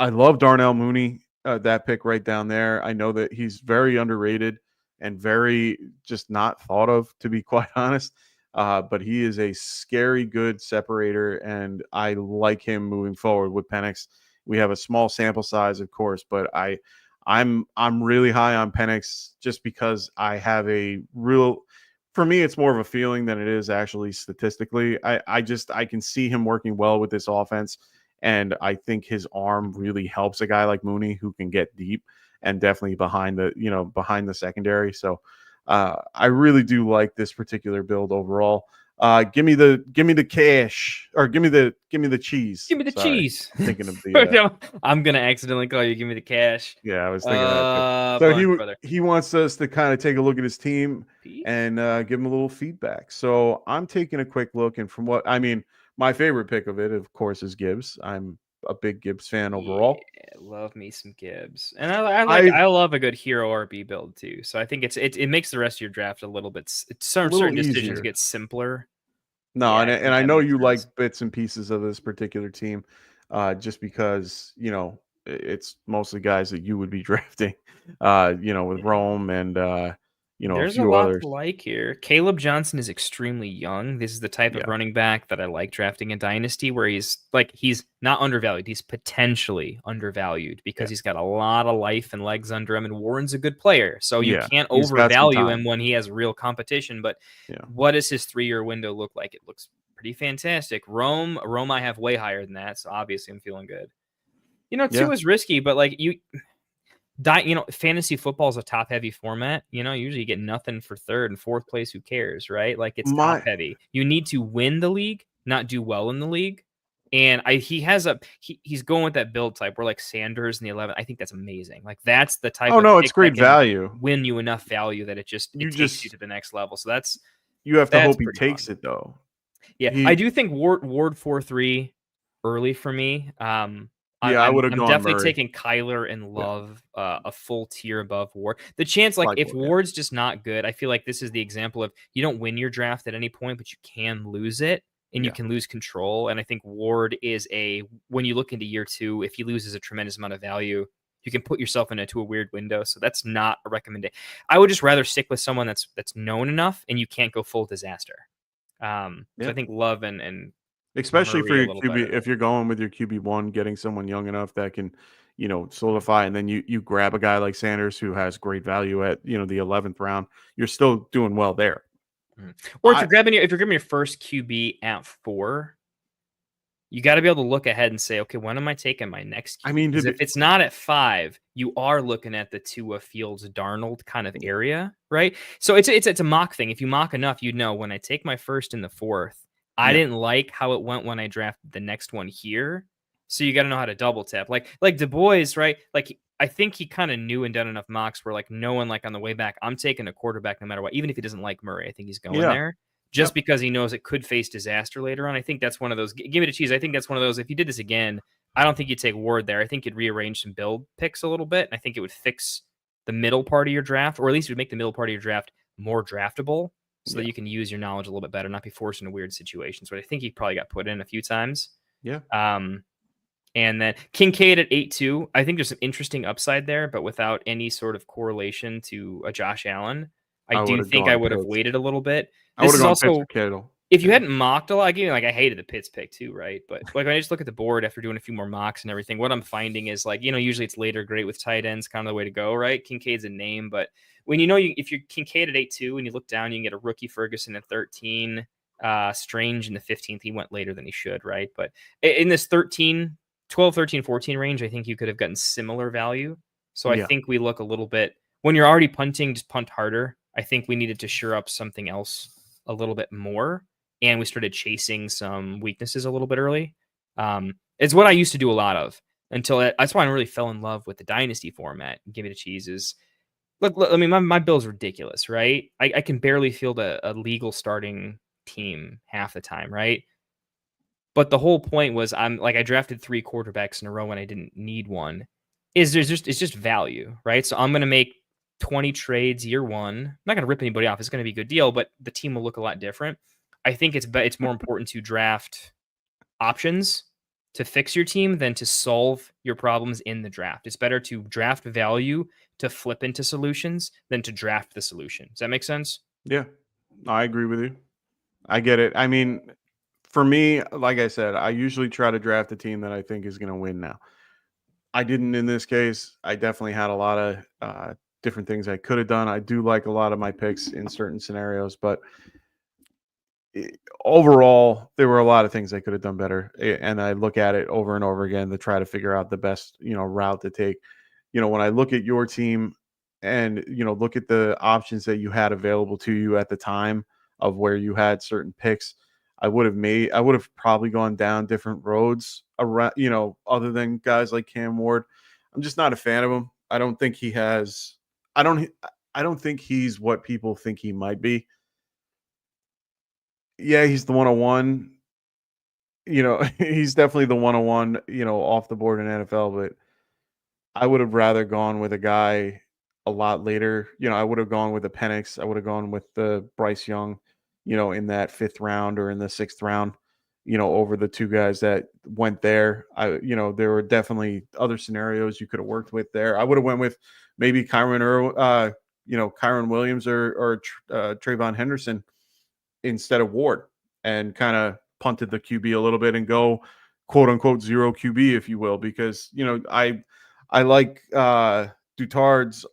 love Darnell Mooney, that pick right down there. I know that he's very underrated and very just not thought of, to be quite honest. But he is a scary good separator, and I like him moving forward with Penix. We have a small sample size, of course, but I'm really high on Penix just because I have for me, it's more of a feeling than it is actually statistically. I can see him working well with this offense, and I think his arm really helps a guy like Mooney who can get deep and definitely behind the secondary. So I really do like this particular build overall. Give me the cash, or give me the cheese. Give me the cheese. I'm thinking of the. No, I'm gonna accidentally call you. Give me the cash. Yeah, I was thinking that. So he wants us to kind of take a look at his team and give him a little feedback. So I'm taking a quick look, and from what I mean, my favorite pick of it, of course, is Gibbs. I'm a big Gibbs fan overall. Yeah, love me some Gibbs, and I love a good hero RB build too. So I think it makes the rest of your draft a little bit. Certain decisions get simpler. No, yeah, and I know you like bits and pieces of this particular team, just because it's mostly guys that you would be drafting, with Rome and there's a few lot others. to like here. Caleb Johnson is extremely young. This is the type of running back that I like drafting in Dynasty, where he's not undervalued. He's potentially undervalued because he's got a lot of life and legs under him, and Warren's a good player. So you can't overvalue him when he has real competition. But what does his 3-year window look like? It looks pretty fantastic. Rome I have way higher than that, so obviously I'm feeling good. 2 is risky, but fantasy football is a top heavy format. Usually you get nothing for 3rd and 4th place. Who cares, right? It's top heavy. You need to win the league, not do well in the league. And he's going with that build type where Sanders in the 11th. I think that's amazing. That's the type. It's great value. Win you enough value that it takes you to the next level. So you have to hope he takes it though. Yeah, I do think Ward 4-3 early for me. I would have gone. I'm definitely Murray. Taking Kyler and Love a full tier above Ward. The chance, if Ward's just not good, I feel like this is the example of you don't win your draft at any point, but you can lose it and you can lose control. And I think Ward is when you look into year 2, if he loses a tremendous amount of value, you can put yourself into a weird window. So that's not a recommendation. I would just rather stick with someone that's known enough and you can't go full disaster. So I think Love and especially for your QB, if you're going with your QB1, getting someone young enough that can, solidify, and then you grab a guy like Sanders who has great value at the 11th round, you're still doing well there. Or if you're grabbing your first QB at 4, you got to be able to look ahead and say, okay, when am I taking my next QB? I mean, if it's not at 5, you are looking at the Tua Fields Darnold kind of area, right? So it's a mock thing. If you mock enough, when I take my first in the 4th. I didn't like how it went when I drafted the next one here. So you got to know how to double tap. Like Du Bois, right? I think he kind of knew and done enough mocks where knowing on the way back, I'm taking a quarterback no matter what. Even if he doesn't like Murray, I think he's going there just because he knows it could face disaster later on. I think that's one of those. Give me the cheese. I think that's one of those. If you did this again, I don't think you'd take Ward there. I think you'd rearrange some build picks a little bit. And I think it would fix the middle part of your draft, or at least it would make the middle part of your draft more draftable. So that you can use your knowledge a little bit better, not be forced into weird situations. But I think he probably got put in a few times. Yeah. And then Kincaid at 8-2. I think there's some interesting upside there, but without any sort of correlation to a Josh Allen. I do think I would have waited a little bit. I would have gone Pitts or Kendall. If you hadn't mocked a lot, again, I hated the Pitts pick too, right? But when I just look at the board after doing a few more mocks and everything, what I'm finding is usually it's later great with tight ends, kind of the way to go, right? Kincaid's a name, but when if you're Kincaid at 8-2 and you look down, you can get a rookie Ferguson at 13, Strange in the 15th. He went later than he should, right? But in this 12, 13, 14 range, I think you could have gotten similar value. So I think we look a little bit, when you're already punting, just punt harder. I think we needed to shore up something else a little bit more. And we started chasing some weaknesses a little bit early. It's what I used to do a lot of that's why I really fell in love with the Dynasty format. Give me the cheeses. Look, I mean, my bill's ridiculous, right? I can barely field a legal starting team half the time, right? But the whole point was I drafted 3 quarterbacks in a row when I didn't need one. It's just value, right? So I'm going to make 20 trades year one. I'm not going to rip anybody off. It's going to be a good deal, but the team will look a lot different. I think it's more important to draft options to fix your team than to solve your problems in the draft. It's better to draft value to flip into solutions than to draft the solution. Does that make sense? Yeah, I agree with you. I get it. I mean, for me, like I said, I usually try to draft a team that I think is going to win now. I didn't in this case. I definitely had a lot of different things I could have done. I do like a lot of my picks in certain scenarios, but overall, there were a lot of things I could have done better. And I look at it over and over again to try to figure out the best, route to take. When I look at your team and, look at the options that you had available to you at the time of where you had certain picks, I would have probably gone down different roads around, other than guys like Cam Ward. I'm just not a fan of him. I don't think I don't think he's what people think he might be. Yeah, he's the 101. He's definitely the 101, off the board in NFL, but I would have rather gone with a guy a lot later. I would have gone with a Penix. I would have gone with the Bryce Young, in that 5th round or in the 6th round, over the 2 guys that went there. There were definitely other scenarios you could have worked with there. I would have went with maybe Kyron Williams or Trayvon Henderson instead of Ward, and kind of punted the QB a little bit and go quote unquote 0 QB, if you will, because, I like Dutard's,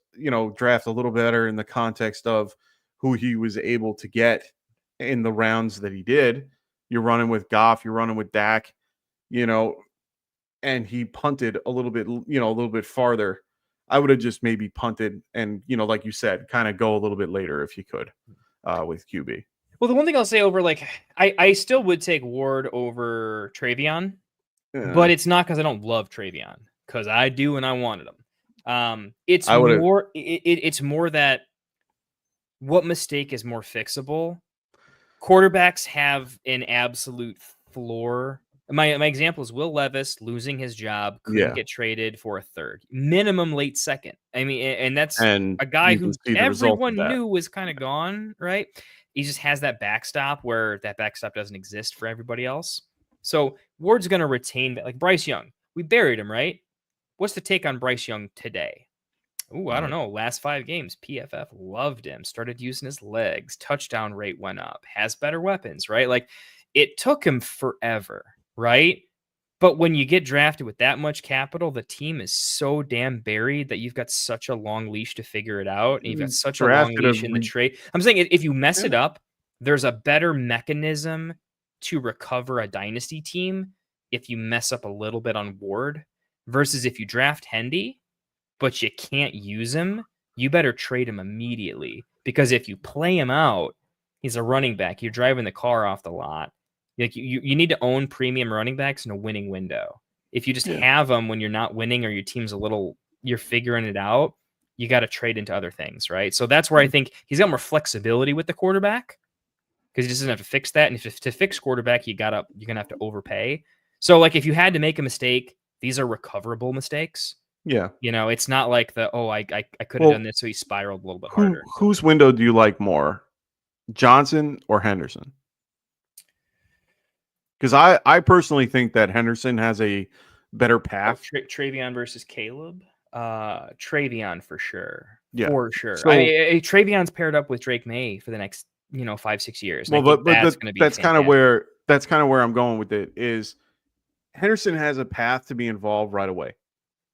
draft a little better in the context of who he was able to get in the rounds that he did. You're running with Goff, you're running with Dak, and he punted a little bit farther. I would have just maybe punted and, like you said, kind of go a little bit later if you could with QB. Well, the one thing I'll say over, I still would take Ward over Travion, but it's not because I don't love Travion, because I do and I wanted him. It's more that what mistake is more fixable? Quarterbacks have an absolute floor. My example is Will Levis losing his job, couldn't get traded for a 3rd, minimum late 2nd. I mean, and that's a guy who everyone knew was kind of gone, right? He just has that backstop where that backstop doesn't exist for everybody else. So Ward's going to retain that. Like Bryce Young, we buried him, right? What's the take on Bryce Young today? Ooh, I don't know. Last 5 games, PFF loved him, started using his legs, touchdown rate went up, has better weapons, right? Like, it took him forever, right? But when you get drafted with that much capital, the team is so damn buried that you've got such a long leash to figure it out. And you've got such a long leash in the trade. I'm saying if you mess it up, there's a better mechanism to recover a dynasty team if you mess up a little bit on Ward versus if you draft Hendy, but you can't use him, you better trade him immediately. Because if you play him out, he's a running back. You're driving the car off the lot. Like you need to own premium running backs in a winning window. If you just have them when you're not winning or your team's you're figuring it out, you got to trade into other things, right? So that's where I think he's got more flexibility with the quarterback because he just doesn't have to fix that. And to fix quarterback, you're gonna have to overpay. So like if you had to make a mistake, these are recoverable mistakes. Yeah, it's not like I could have done this, so he spiraled a little bit harder. Whose window do you like more, Johnson or Henderson? Because I personally think that Henderson has a better path. Travion versus Caleb? Travion for sure. Yeah. For sure. So, I mean, Travion's paired up with Drake May for the next, 5-6 years. Well, but that's kind of where I'm going with it is Henderson has a path to be involved right away.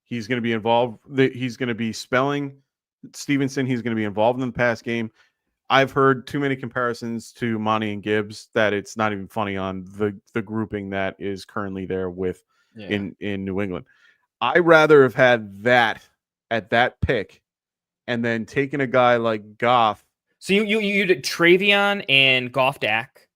He's going to be involved. He's going to be spelling Stevenson. He's going to be involved in the pass game. I've heard too many comparisons to Monty and Gibbs that it's not even funny on the grouping that is currently there with in New England. I rather have had that at that pick and then taken a guy like Goff. So you did Travion and Goff Dak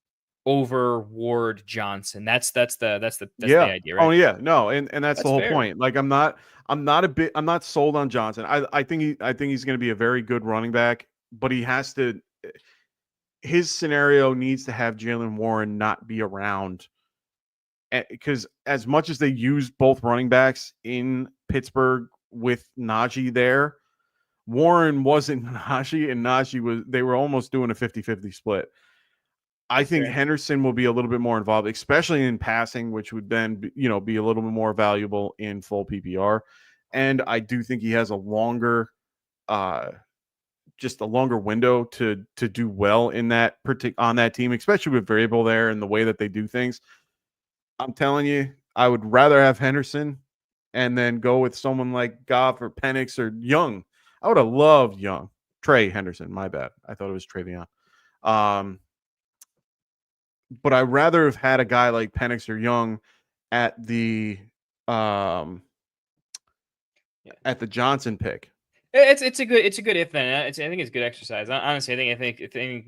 over Ward Johnson. That's the idea, right? Oh yeah, no, and that's the whole point. Like I'm not sold on Johnson. I think he's going to be a very good running back, but he has to. his scenario needs to have Jalen Warren not be around, because as much as they used both running backs in Pittsburgh with Najee there, Warren wasn't Najee, and they were almost doing a 50-50 split. I think Henderson will be a little bit more involved, especially in passing, which would then be a little bit more valuable in full PPR. And I do think he has a longer window to do well in that on that team, especially with Variable there and the way that they do things. I'm telling you, I would rather have Henderson and then go with someone like Goff or Penix or Young. I would have loved Young. Trey Henderson, my bad. I thought it was Travion. But I'd rather have had a guy like Penix or Young at the Johnson pick. It's a good if then. I think it's good exercise. Honestly, I think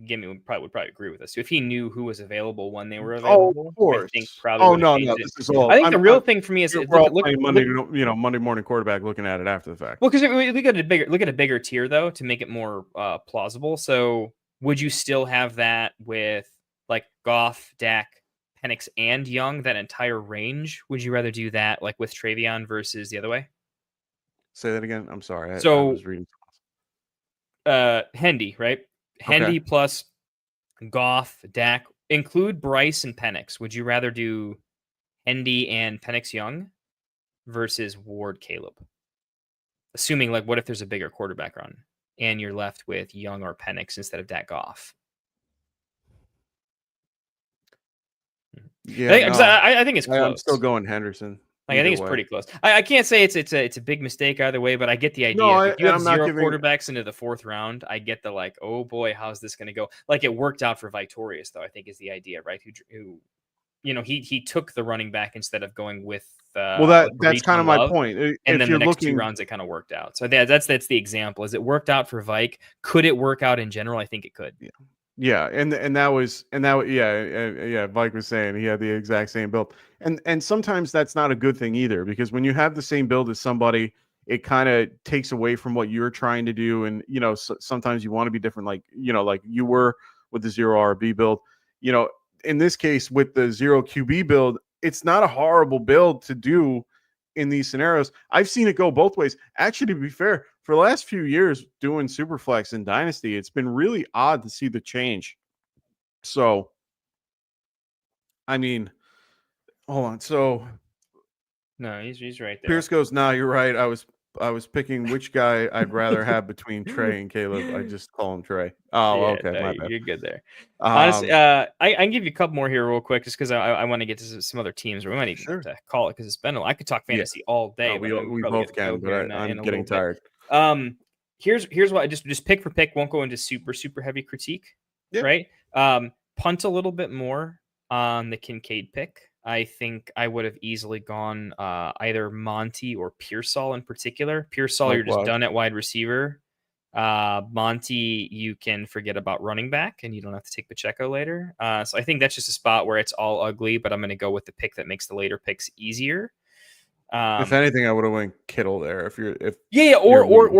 Gimme would probably agree with us too. If he knew who was available when they were available, of course. I think probably. No, this is all. I think the real thing for me is Monday morning quarterback looking at it after the fact. Well, because we got look at a bigger tier though to make it more plausible. So would you still have that with like Goff, Dak, Penix, and Young, that entire range? Would you rather do that like with Travion versus the other way? Say that again. I'm sorry. I was reading. Hendy, right? Hendy Okay. plus Goff, Dak, include Bryce and Penix. Would you rather do Hendy and Penix Young versus Ward Caleb? Assuming, like, what if there's a bigger quarterback run and you're left with Young or Penix instead of Dak Goff? Yeah, I think it's close. I'm still going Henderson. Like, I think it's pretty close. I can't say it's a big mistake either way, but I get the idea. No, if you have I'm not zero giving- quarterbacks into the fourth round, I get the like, oh boy, how's this going to go? Like, it worked out for Victorious, though. I think is the idea, right? Who he took the running back instead of going with. That's kind of my point. And if then you're the next looking, 2 rounds, it kind of worked out. So that's the example. Is it worked out for Vike? Could it work out in general? I think it could. Yeah, and Vike was saying he had the exact same build, and sometimes that's not a good thing either, because when you have the same build as somebody, it kind of takes away from what you're trying to do, and sometimes you want to be different, like you were with the 0 RB build. In this case with the 0 QB build, it's not a horrible build to do in these scenarios. I've seen it go both ways. Actually, to be fair, for the last few years doing SuperFlex and Dynasty, it's been really odd to see the change. So, I mean, hold on. So, no, he's right there. Pierce goes, "No, you're right. I was picking which guy I'd rather have between Trey and Caleb. I just call him Trey." Oh, Yeah, okay, no, my bad. you're good there. Honestly, I can give you a couple more here real quick, just because I want to get to some other teams. We might even have to call it, because it's been. I could talk fantasy all day. We probably both get to can, go here but in I'm a getting little bit. tired. Here's what I just pick for pick. Won't go into super heavy critique. Yeah. Right. Punt a little bit more on the Kincaid pick. I think I would have easily gone either Monty or Pearsall in particular. Pearsall, you're just done at wide receiver. Monty, you can forget about running back, and you don't have to take Pacheco later. So I think that's just a spot where it's all ugly, but I'm going to go with the pick that makes the later picks easier. If anything, I would have went Kittle there. Or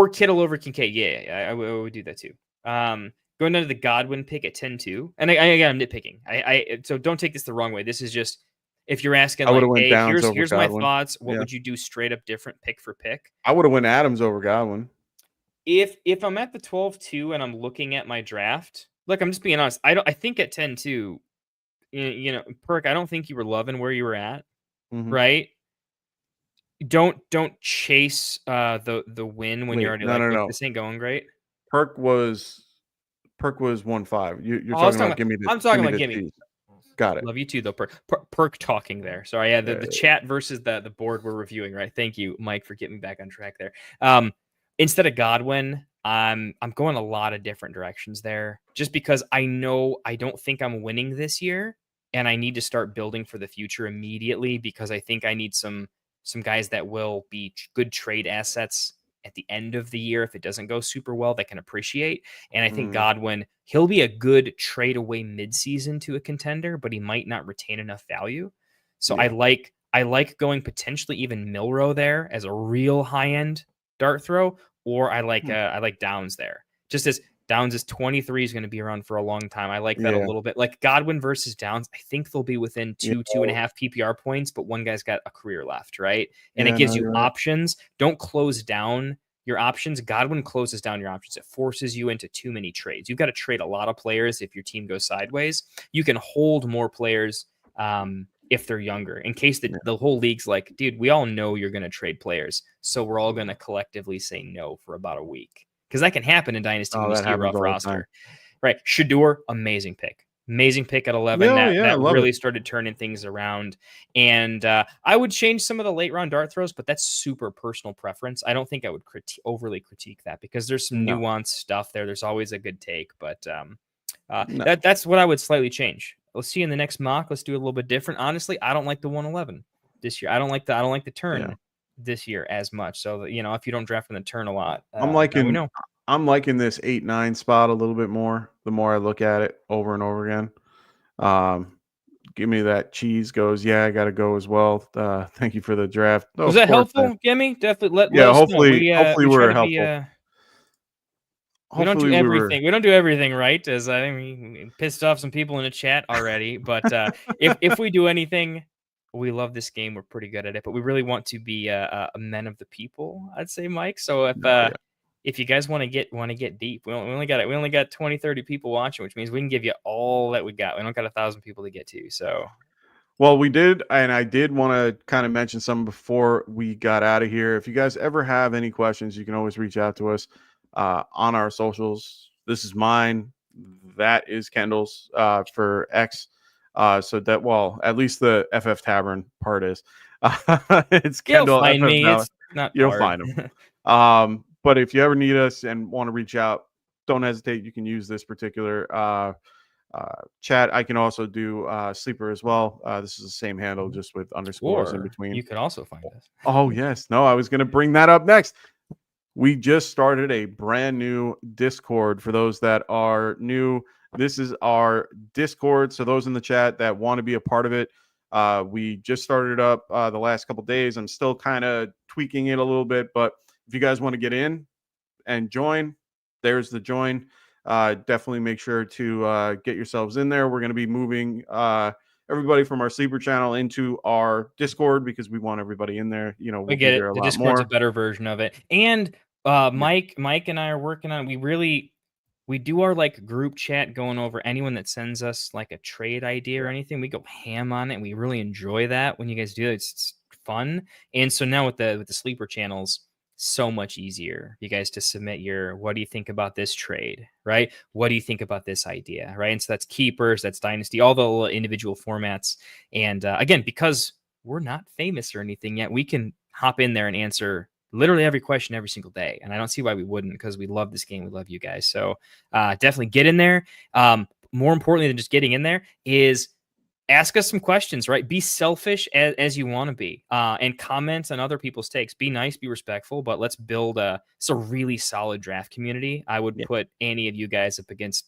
Kittle over Kincaid. Yeah, I would do that too. Going down to the Godwin pick at 10-2, and I'm nitpicking. So don't take this the wrong way. This is just, if you're asking, like, hey, here's my thoughts. What would you do straight up different pick for pick? I would have went Adams over Godwin. If I'm at the 12-2 and I'm looking at my draft, look, I'm just being honest. I think at 10-2, Perk, I don't think you were loving where you were at, right? Don't chase the win when you're already look, this ain't going great. Perk was 1-5. You're talking about Gimme. I'm talking about Gimme. Got it. Love you too, though. Perk talking there. Sorry, yeah, the chat versus the board we're reviewing, right? Thank you, Mike, for getting me back on track there. Instead of Godwin, I'm going a lot of different directions there, just because I know I don't think I'm winning this year, and I need to start building for the future immediately, because I think I need some guys that will be good trade assets at the end of the year if it doesn't go super well, that can appreciate. And I think Godwin, he'll be a good trade away midseason to a contender, but he might not retain enough value. So I like going potentially even Milrow there as a real high end dart throw, or I like Downs there. Just as Downs is 23, is going to be around for a long time. I like that a Yeah. little bit. Like Godwin versus Downs, I think they'll be within 2.5 PPR points, but one guy's got a career left, right? And Yeah, it gives no, you you're right. options. Don't close down your options. Godwin closes down your options. It forces you into too many trades. You've got to trade a lot of players if your team goes sideways. You can hold more players if they're younger, in case the whole league's like, dude, we all know you're going to trade players, so we're all going to collectively say no for about a week. Because that can happen in Dynasty when you that see a happens rough all the roster. time. Right. Shador, amazing pick. Amazing pick at 11. Yeah, I That love really it. started turning things around. And I would change some of the late round dart throws, but that's super personal preference. I don't think I would overly critique that because there's some No. nuanced stuff there. There's always a good take, but No. that's what I would slightly change. Let's see in the next mock. Let's do a little bit different. Honestly, I don't like the 111 this year. I don't like the turn this year as much. So if you don't draft in the turn a lot, I'm liking this 8-9 spot a little bit more. The more I look at it over and over again, give me that cheese goes. Yeah, I got to go as well. Thank you for the draft. Oh, was that helpful, Gimme? Definitely let us hopefully, know. hopefully we try we're to helpful. We don't do Hopefully everything. We don't do everything right, as I pissed off some people in the chat already. But if we do anything, we love this game. We're pretty good at it, but we really want to be a men of the people, I'd say, Mike. So if you guys want to get deep, we only got 20, 30 people watching, which means we can give you all that we got. We don't got 1,000 people to get to. So well, we did, and I did want to kind of mention some before we got out of here. If you guys ever have any questions, you can always reach out to us on our socials. This is mine. That is Kendall's for X. So that, well, at least the FF Tavern part is. It's Kendall. You'll find FF me. Now. It's not You'll hard. find them. But if you ever need us and want to reach out, don't hesitate. You can use this particular chat. I can also do Sleeper as well. This is the same handle, just with underscores in between. You could also find us. Oh, yes. No, I was going to bring that up next. We just started a brand new Discord for those that are new. This is our Discord. So those in the chat that want to be a part of it, we just started it up the last couple of days. I'm still kind of tweaking it a little bit, but if you guys want to get in and join, there's the join. Definitely make sure to get yourselves in there. We're going to be moving everybody from our Sleeper channel into our Discord because we want everybody in there. We'll We get it. The Discord's more. a better version of it. And Mike and I are working on. We do our group chat, going over anyone that sends us a trade idea or anything. We go ham on it. And we really enjoy that when you guys do it. It's fun. And so now with the Sleeper channels, so much easier you guys to submit your what do you think about this trade, right? What do you think about this idea, right? And so that's keepers, that's dynasty, all the little individual formats. And again, because we're not famous or anything yet, we can hop in there and answer literally every question every single day. And I don't see why we wouldn't, because we love this game. We love you guys. So definitely get in there. More importantly than just getting in there is ask us some questions, right? Be selfish as you want to be, and comment on other people's takes. Be nice, be respectful, but let's build it's a really solid draft community. I would put any of you guys up against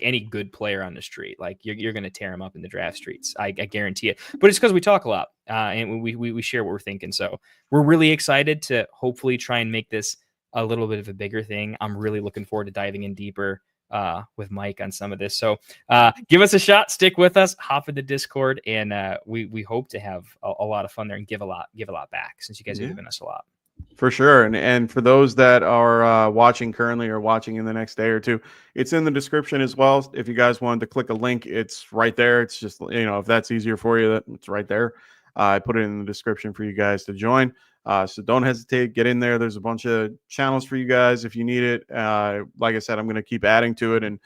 any good player on the street. You're going to tear them up in the draft streets. I guarantee it. But it's because we talk a lot and we share what we're thinking. So we're really excited to hopefully try and make this a little bit of a bigger thing. I'm really looking forward to diving in deeper with Mike on some of this. So give us a shot, stick with us, hop in the Discord, and we hope to have a lot of fun there and give a lot back, since you guys have given us a lot. For sure. And for those that are watching currently or watching in the next day or two, it's in the description as well. If you guys wanted to click a link, it's right there. It's just, if that's easier for you, it's right there. I put it in the description for you guys to join. So don't hesitate, get in there. There's a bunch of channels for you guys if you need it. Like I said, I'm going to keep adding to it and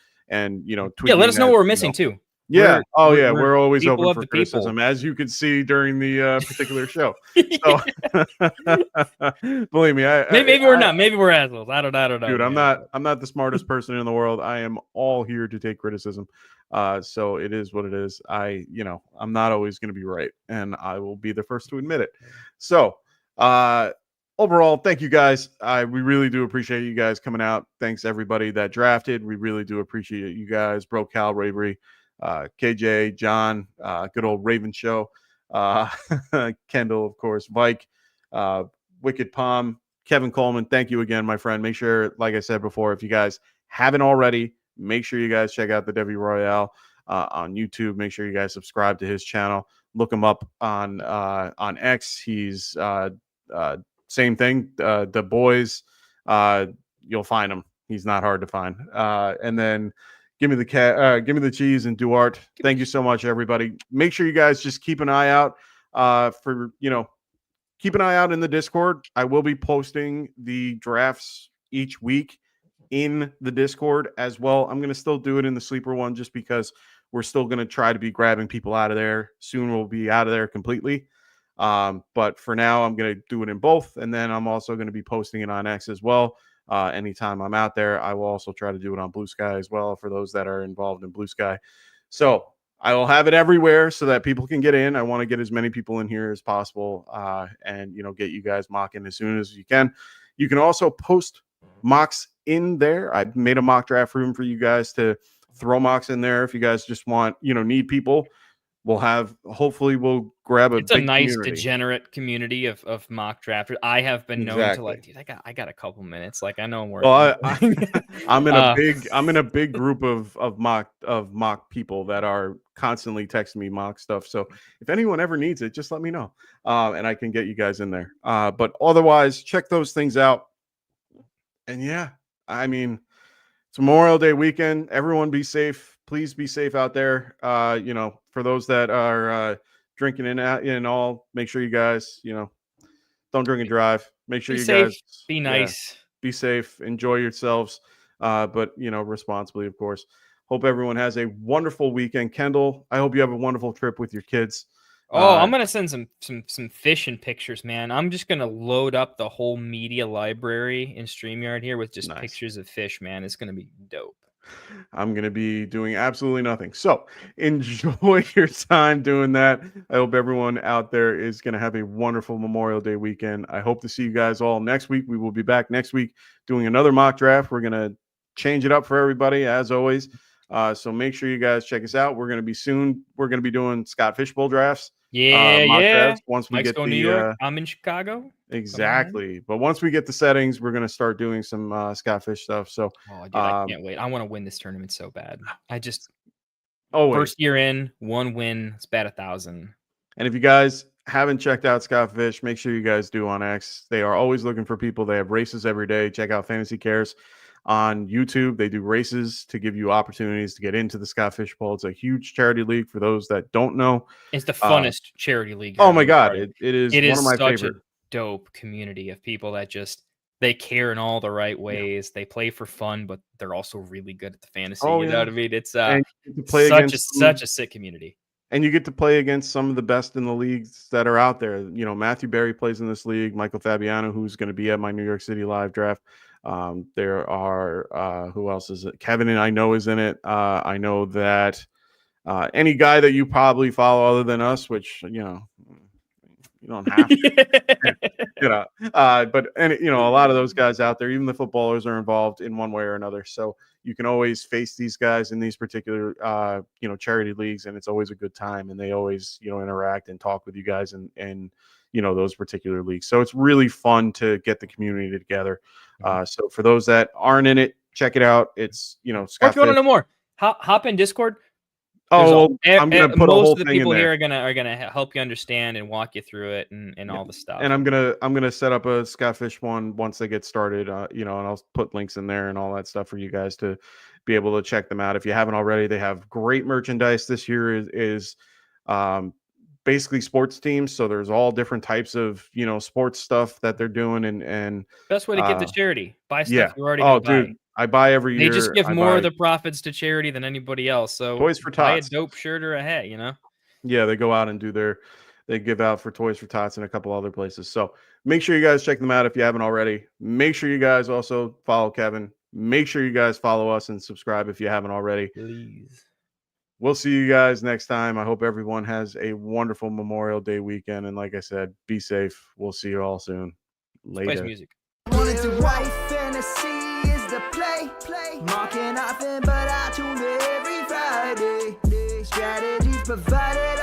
tweaking. Let us know what we're missing too. Yeah. We're always open for criticism, people, as you could see during the particular show. So believe me, maybe we're not. Maybe we're assholes. I don't know. Dude, I'm not the smartest person in the world. I am all here to take criticism. So it is what it is. I'm not always going to be right, and I will be the first to admit it. So overall, thank you guys. We really do appreciate you guys coming out. Thanks everybody that drafted. We really do appreciate you guys. Bro Cal, Ravery, KJ, John, good old Raven Show, Kendall, of course, Mike, Wicked Palm, Kevin Coleman. Thank you again, my friend. Make sure, like I said before, if you guys haven't already, make sure you guys check out the Debbie Royale on YouTube. Make sure you guys subscribe to his channel. Look him up on X. He's same thing. The boys, you'll find him. He's not hard to find. And then give me the cheese and Duarte. Thank you so much, everybody. Make sure you guys just keep an eye out keep an eye out in the Discord. I will be posting the drafts each week in the Discord as well. I'm going to still do it in the sleeper one just because we're still going to try to be grabbing people out of there. Soon we'll be out of there completely. But for now, I'm going to do it in both. And then I'm also going to be posting it on X as well. Anytime I'm out there, I will also try to do it on Blue Sky as well for those that are involved in Blue Sky. So I will have it everywhere so that people can get in. I want to get as many people in here as possible and, get you guys mocking as soon as you can. You can also post mocks in there. I've made a mock draft room for you guys to throw mocks in there. If you guys just want, need people, hopefully we'll grab a It's a nice community. degenerate community of mock drafters. I have been known to dude, I got a couple minutes. Like I know I'm working. Well, I'm in a big group of mock people that are constantly texting me mock stuff. So if anyone ever needs it, just let me know. And I can get you guys in there. But otherwise, check those things out. And yeah, I mean, it's Memorial Day weekend. Everyone be safe. Please be safe out there. For those that are drinking and all, make sure you guys, don't drink and drive. Make sure be you safe, guys be nice. Be safe. Enjoy yourselves. But responsibly, of course. Hope everyone has a wonderful weekend. Kendall, I hope you have a wonderful trip with your kids. Oh, I'm gonna send some fishing pictures, man. I'm just gonna load up the whole media library in StreamYard here with just pictures of fish, man. It's gonna be dope. I'm gonna be doing absolutely nothing. So enjoy your time doing that. I hope everyone out there is gonna have a wonderful Memorial Day weekend. I hope to see you guys all next week. We will be back next week doing another mock draft. We're gonna change it up for everybody as always. So make sure you guys check us out. We're gonna be doing Scott Fishbowl drafts. Drafts. Once we Mike's get going to New York. I'm in Chicago. Exactly. But once we get the settings, we're gonna start doing some Scott Fish stuff. So dude, I can't wait. I want to win this tournament so bad. Always. First year in, 1 win. It's bat 1,000. And if you guys haven't checked out Scott Fish, make sure you guys do on X. They are always looking for people. They have races every day. Check out Fantasy Cares on YouTube. They do races to give you opportunities to get into the Scott Fish Bowl. It's a huge charity league for those that don't know. It's the funnest charity league. Oh my God. It is one of my such favorite. A dope community of people that they care in all the right ways. They play for fun, but they're also really good at the fantasy. You know what I mean? It's such a sick community. And you get to play against some of the best in the leagues that are out there. Matthew Berry plays in this league. Michael Fabiano, who's going to be at my New York City live draft. There are who else is it? Kevin and I know is in it. I know that any guy that you probably follow other than us, which you don't have to, but a lot of those guys out there, even the footballers, are involved in one way or another. So you can always face these guys in these particular charity leagues, and it's always a good time. And they always interact and talk with you guys and those particular leagues. So it's really fun to get the community together. So for those that aren't in it, check it out. It's Scott. Or if you want to know more, hop in Discord. I'm gonna put a whole most of the thing people in there. here are gonna help you understand and walk you through it and all the stuff. And I'm gonna set up a Scott Fish one once they get started. And I'll put links in there and all that stuff for you guys to be able to check them out if you haven't already. They have great merchandise this year. Is basically sports teams, so there's all different types of sports stuff that they're doing and best way to get to charity. Buy stuff you already buy. I buy every year. They just give more of the profits to charity than anybody else. So Toys for buy Tots. a dope shirt or a hat, Yeah, they go out and they give out for Toys for Tots and a couple other places. So make sure you guys check them out if you haven't already. Make sure you guys also follow Kevin. Make sure you guys follow us and subscribe if you haven't already. Please. We'll see you guys next time. I hope everyone has a wonderful Memorial Day weekend. And like I said, be safe. We'll see you all soon. Later. Play some music. Wanted to white fantasy is the play. Marking nothing, but I tune every Friday. Strategies provided.